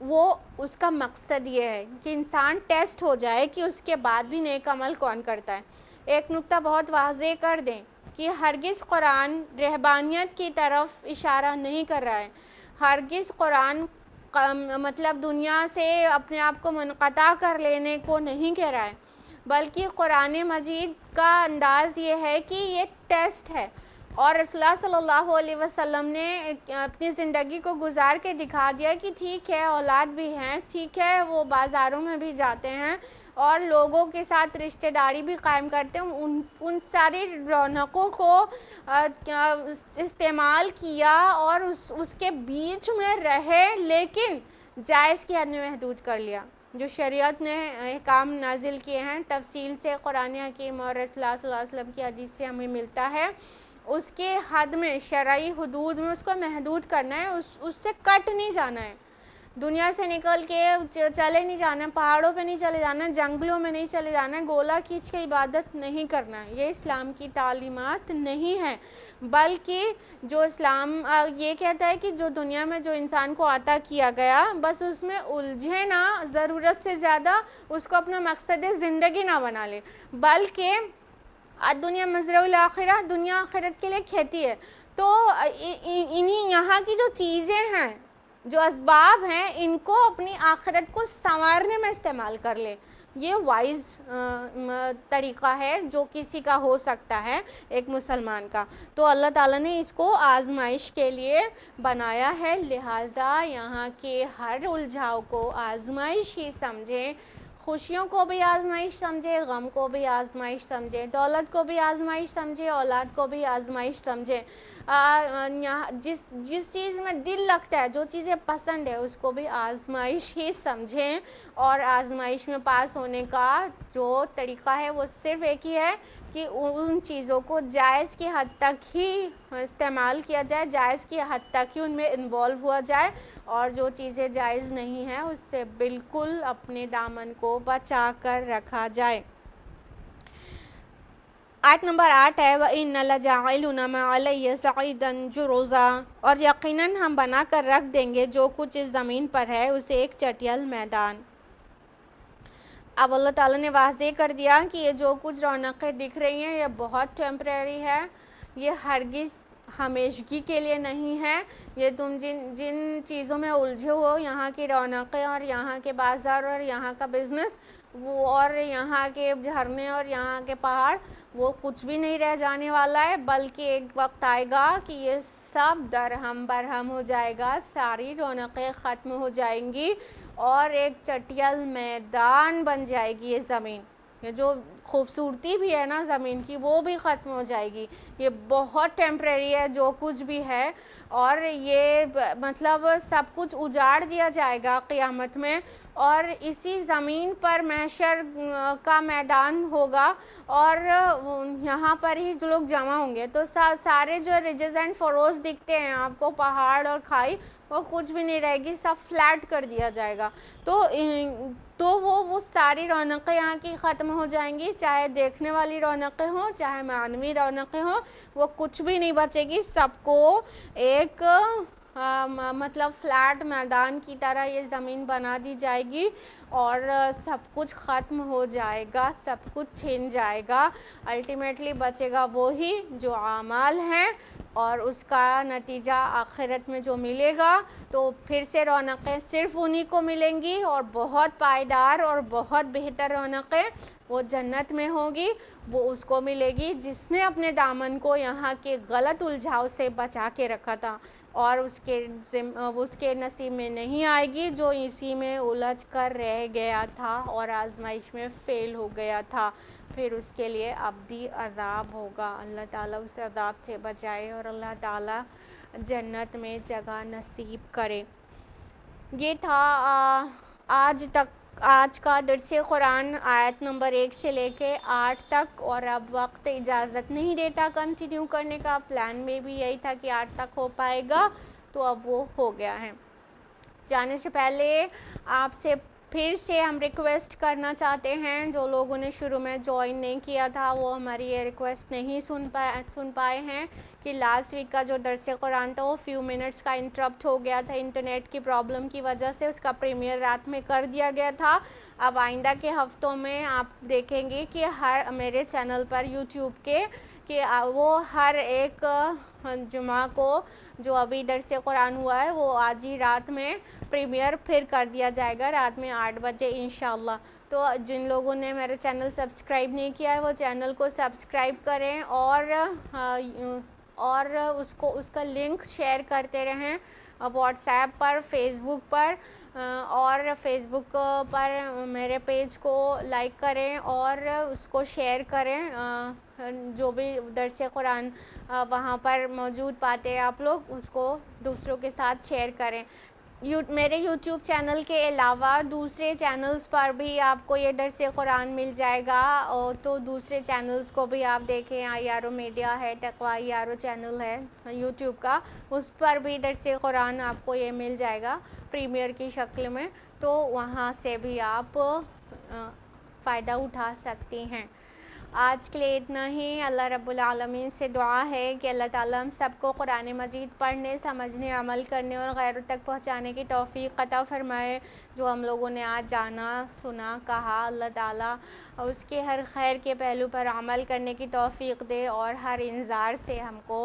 وہ اس کا مقصد یہ ہے کہ انسان ٹیسٹ ہو جائے کہ اس کے بعد بھی نیک عمل کون کرتا ہے۔ ایک نقطہ بہت واضح کر دیں کہ ہرگز قرآن رہبانیت کی طرف اشارہ نہیں کر رہا ہے، ہرگز قرآن مطلب دنیا سے اپنے آپ کو منقطع کر لینے کو نہیں کہہ رہا ہے، بلکہ قرآن مجید کا انداز یہ ہے کہ یہ ٹیسٹ ہے، اور رسول اللہ صلی اللہ علیہ وسلم نے اپنی زندگی کو گزار کے دکھا دیا کہ ٹھیک ہے اولاد بھی ہیں، ٹھیک ہے وہ بازاروں میں بھی جاتے ہیں اور لوگوں کے ساتھ رشتہ داری بھی قائم کرتے ہیں، ان ساری رونقوں کو استعمال کیا اور اس کے بیچ میں رہے، لیکن جائز کی حد میں محدود کر لیا۔ جو شریعت نے احکام نازل کیے ہیں تفصیل سے قرآن حکیم اور رسول اللہ صلی اللہ علیہ وسلم کی حدیث سے ہمیں ملتا ہے، اس کے حد میں، شرعی حدود میں اس کو محدود کرنا ہے، اس سے کٹ نہیں جانا ہے، دنیا سے نکل کے چلے نہیں جانا ہے، پہاڑوں پہ نہیں چلے جانا ہے، جنگلوں میں نہیں چلے جانا ہے، گولا کھینچ کے عبادت نہیں کرنا ہے، یہ اسلام کی تعلیمات نہیں ہے۔ بلکہ جو اسلام یہ کہتا ہے کہ جو دنیا میں جو انسان کو عطا کیا گیا بس اس میں الجھے نہ، ضرورت سے زیادہ اس کو اپنا مقصد زندگی نہ بنا لے، بلکہ دنیا مزرعہ الاخرہ، دنیا آخرت کے لیے کھیتی ہے۔ تو یہاں کی جو چیزیں ہیں، جو اسباب ہیں، ان کو اپنی آخرت کو سنوارنے میں استعمال کر لے، یہ وائز طریقہ ہے جو کسی کا ہو سکتا ہے، ایک مسلمان کا۔ تو اللہ تعالیٰ نے اس کو آزمائش کے لیے بنایا ہے، لہٰذا یہاں کے ہر الجھاؤ کو آزمائش ہی سمجھیں، خوشیوں کو بھی آزمائش سمجھے، غم کو بھی آزمائش سمجھے، دولت کو بھی آزمائش سمجھے، اولاد کو بھی آزمائش سمجھے، جس چیز میں دل لگتا ہے، جو چیزیں پسند ہے، اس کو بھی آزمائش ہی سمجھیں، اور آزمائش میں پاس ہونے کا جو طریقہ ہے وہ صرف ایک ہی ہے کہ ان چیزوں کو جائز کی حد تک ہی استعمال کیا جائے، جائز کی حد تک ہی ان میں انوالو ہوا جائے، اور جو چیزیں جائز نہیں ہیں اس سے بالکل اپنے دامن کو بچا کر رکھا جائے۔ آیت نمبر 8 ہے وَإِنَّ لَجَاعِلُونَ مَا عَلَيَّ صَعِيدًا جُرُزًا، اور یقیناً ہم بنا کر رکھ دیں گے جو کچھ اس زمین پر ہے اسے ایک چٹیل میدان۔ اب اللہ تعالیٰ نے واضح کر دیا کہ یہ جو کچھ رونقیں دکھ رہی ہیں یہ بہت ٹیمپریری ہے، یہ ہرگز ہمیشگی کے لیے نہیں ہے۔ یہ تم جن چیزوں میں الجھے ہو، یہاں کی رونقیں اور یہاں کے بازار اور یہاں کا بزنس وہ اور یہاں کے جھرنے اور یہاں کے پہاڑ، وہ کچھ بھی نہیں رہ جانے والا ہے، بلکہ ایک وقت آئے گا کہ یہ سب درہم برہم ہو جائے گا، ساری رونقیں ختم ہو جائیں گی اور ایک چٹیل میدان بن جائے گی یہ زمین۔ یہ جو خوبصورتی بھی ہے نا زمین کی وہ بھی ختم ہو جائے گی، یہ بہت ٹیمپریری ہے جو کچھ بھی ہے، اور یہ مطلب سب کچھ اجاڑ دیا جائے گا قیامت میں، اور اسی زمین پر محشر کا میدان ہوگا، اور یہاں پر ہی جو لوگ جمع ہوں گے، تو سارے جو ریجز اینڈ فروز دکھتے ہیں آپ کو، پہاڑ اور کھائی، وہ کچھ بھی نہیں رہے گی، سب فلیٹ کر دیا جائے گا۔ تو وہ ساری رونقیں یہاں کی ختم ہو جائیں گی، چاہے دیکھنے والی رونقیں ہوں، چاہے معنوی رونقیں ہوں، وہ کچھ بھی نہیں بچے گی، سب کو ایک مطلب فلیٹ میدان کی طرح یہ زمین بنا دی جائے گی، اور سب کچھ ختم ہو جائے گا، سب کچھ چھن جائے گا، الٹیمیٹلی بچے گا وہی جو اعمال ہیں، اور اس کا نتیجہ آخرت میں جو ملے گا تو پھر سے رونقیں صرف انہی کو ملیں گی، اور بہت پائیدار اور بہت بہتر رونقیں وہ جنت میں ہوں گی، وہ اس کو ملے گی جس نے اپنے دامن کو یہاں کے غلط الجھاؤ سے بچا کے رکھا تھا، اور اس کے نصیب میں نہیں آئے گی جو اسی میں الجھ کر رہ گیا تھا اور آزمائش میں فیل ہو گیا تھا، پھر اس کے لیے ابدی عذاب ہوگا۔ اللہ تعالیٰ اس عذاب سے بچائے اور اللہ تعالیٰ جنت میں جگہ نصیب کرے۔ یہ تھا آج کا درس قرآن، آیت نمبر 1 سے لے کے 8 تک، اور اب وقت اجازت نہیں دیتا کنٹینیو کرنے کا، پلان میں بھی یہی تھا کہ 8 تک ہو پائے گا، تو اب وہ ہو گیا ہے۔ جانے سے پہلے آپ سے پھر سے ہم ریکویسٹ کرنا چاہتے ہیں، جو لوگوں نے شروع میں جوائن نہیں کیا تھا وہ ہماری یہ ریکویسٹ نہیں سن پائے ہیں کہ لاسٹ ویک کا جو درس قرآن تھا وہ فیو منٹس کا انٹرپٹ ہو گیا تھا انٹرنیٹ کی پرابلم کی وجہ سے، اس کا پریمیئر رات میں کر دیا گیا تھا۔ اب آئندہ کے ہفتوں میں آپ دیکھیں گے کہ میرے چینل پر یوٹیوب کے کہ وہ ہر ایک جمعہ کو جو ابھی درس قرآن ہوا ہے وہ آج ہی رات میں پریمیئر پھر کر دیا جائے گا، رات میں 8 بجے انشاءاللہ۔ تو جن لوگوں نے میرا چینل سبسکرائب نہیں کیا ہے وہ چینل کو سبسکرائب کریں اور اس کا لنک شیئر کرتے رہیں واٹس ایپ پر، فیس بک پر، اور فیس بک پر میرے پیج کو لائک کریں اور اس کو شیئر کریں۔ جو بھی درس قرآن وہاں پر موجود پاتے ہیں آپ لوگ اس کو دوسروں کے ساتھ شیئر کریں۔ میرے یوٹیوب چینل کے علاوہ دوسرے چینلز پر بھی آپ کو یہ درس قرآن مل جائے گا، اور تو دوسرے چینلز کو بھی آپ دیکھیں، آئی آر او میڈیا ہے، تقویٰ آئی آر او چینل ہے یوٹیوب کا، اس پر بھی درس قرآن آپ کو یہ مل جائے گا پریمیئر کی شکل میں، تو وہاں سے بھی آپ فائدہ اٹھا سکتی ہیں۔ آج کے لیے اتنا ہی۔ اللہ رب العالمین سے دعا ہے کہ اللہ تعالیٰ ہم سب کو قرآن مجید پڑھنے، سمجھنے، عمل کرنے اور غیروں تک پہنچانے کی توفیق عطا فرمائے۔ جو ہم لوگوں نے آج جانا، سنا، کہا، اللہ تعالیٰ اس کے ہر خیر کے پہلو پر عمل کرنے کی توفیق دے اور ہر انذار سے ہم کو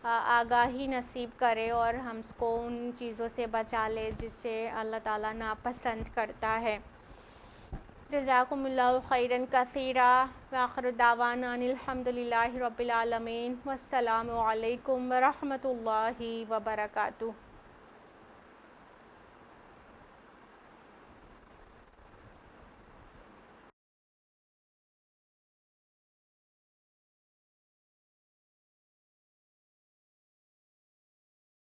آگاہی نصیب کرے اور ہم کو ان چیزوں سے بچا لے جس سے اللہ تعالیٰ ناپسند کرتا ہے۔ جزاکم اللہ خیرا کثیرا، وآخر دعوانا ان الحمد للہ رب العالمین، والسلام علیکم ورحمۃ اللہ وبرکاتہ۔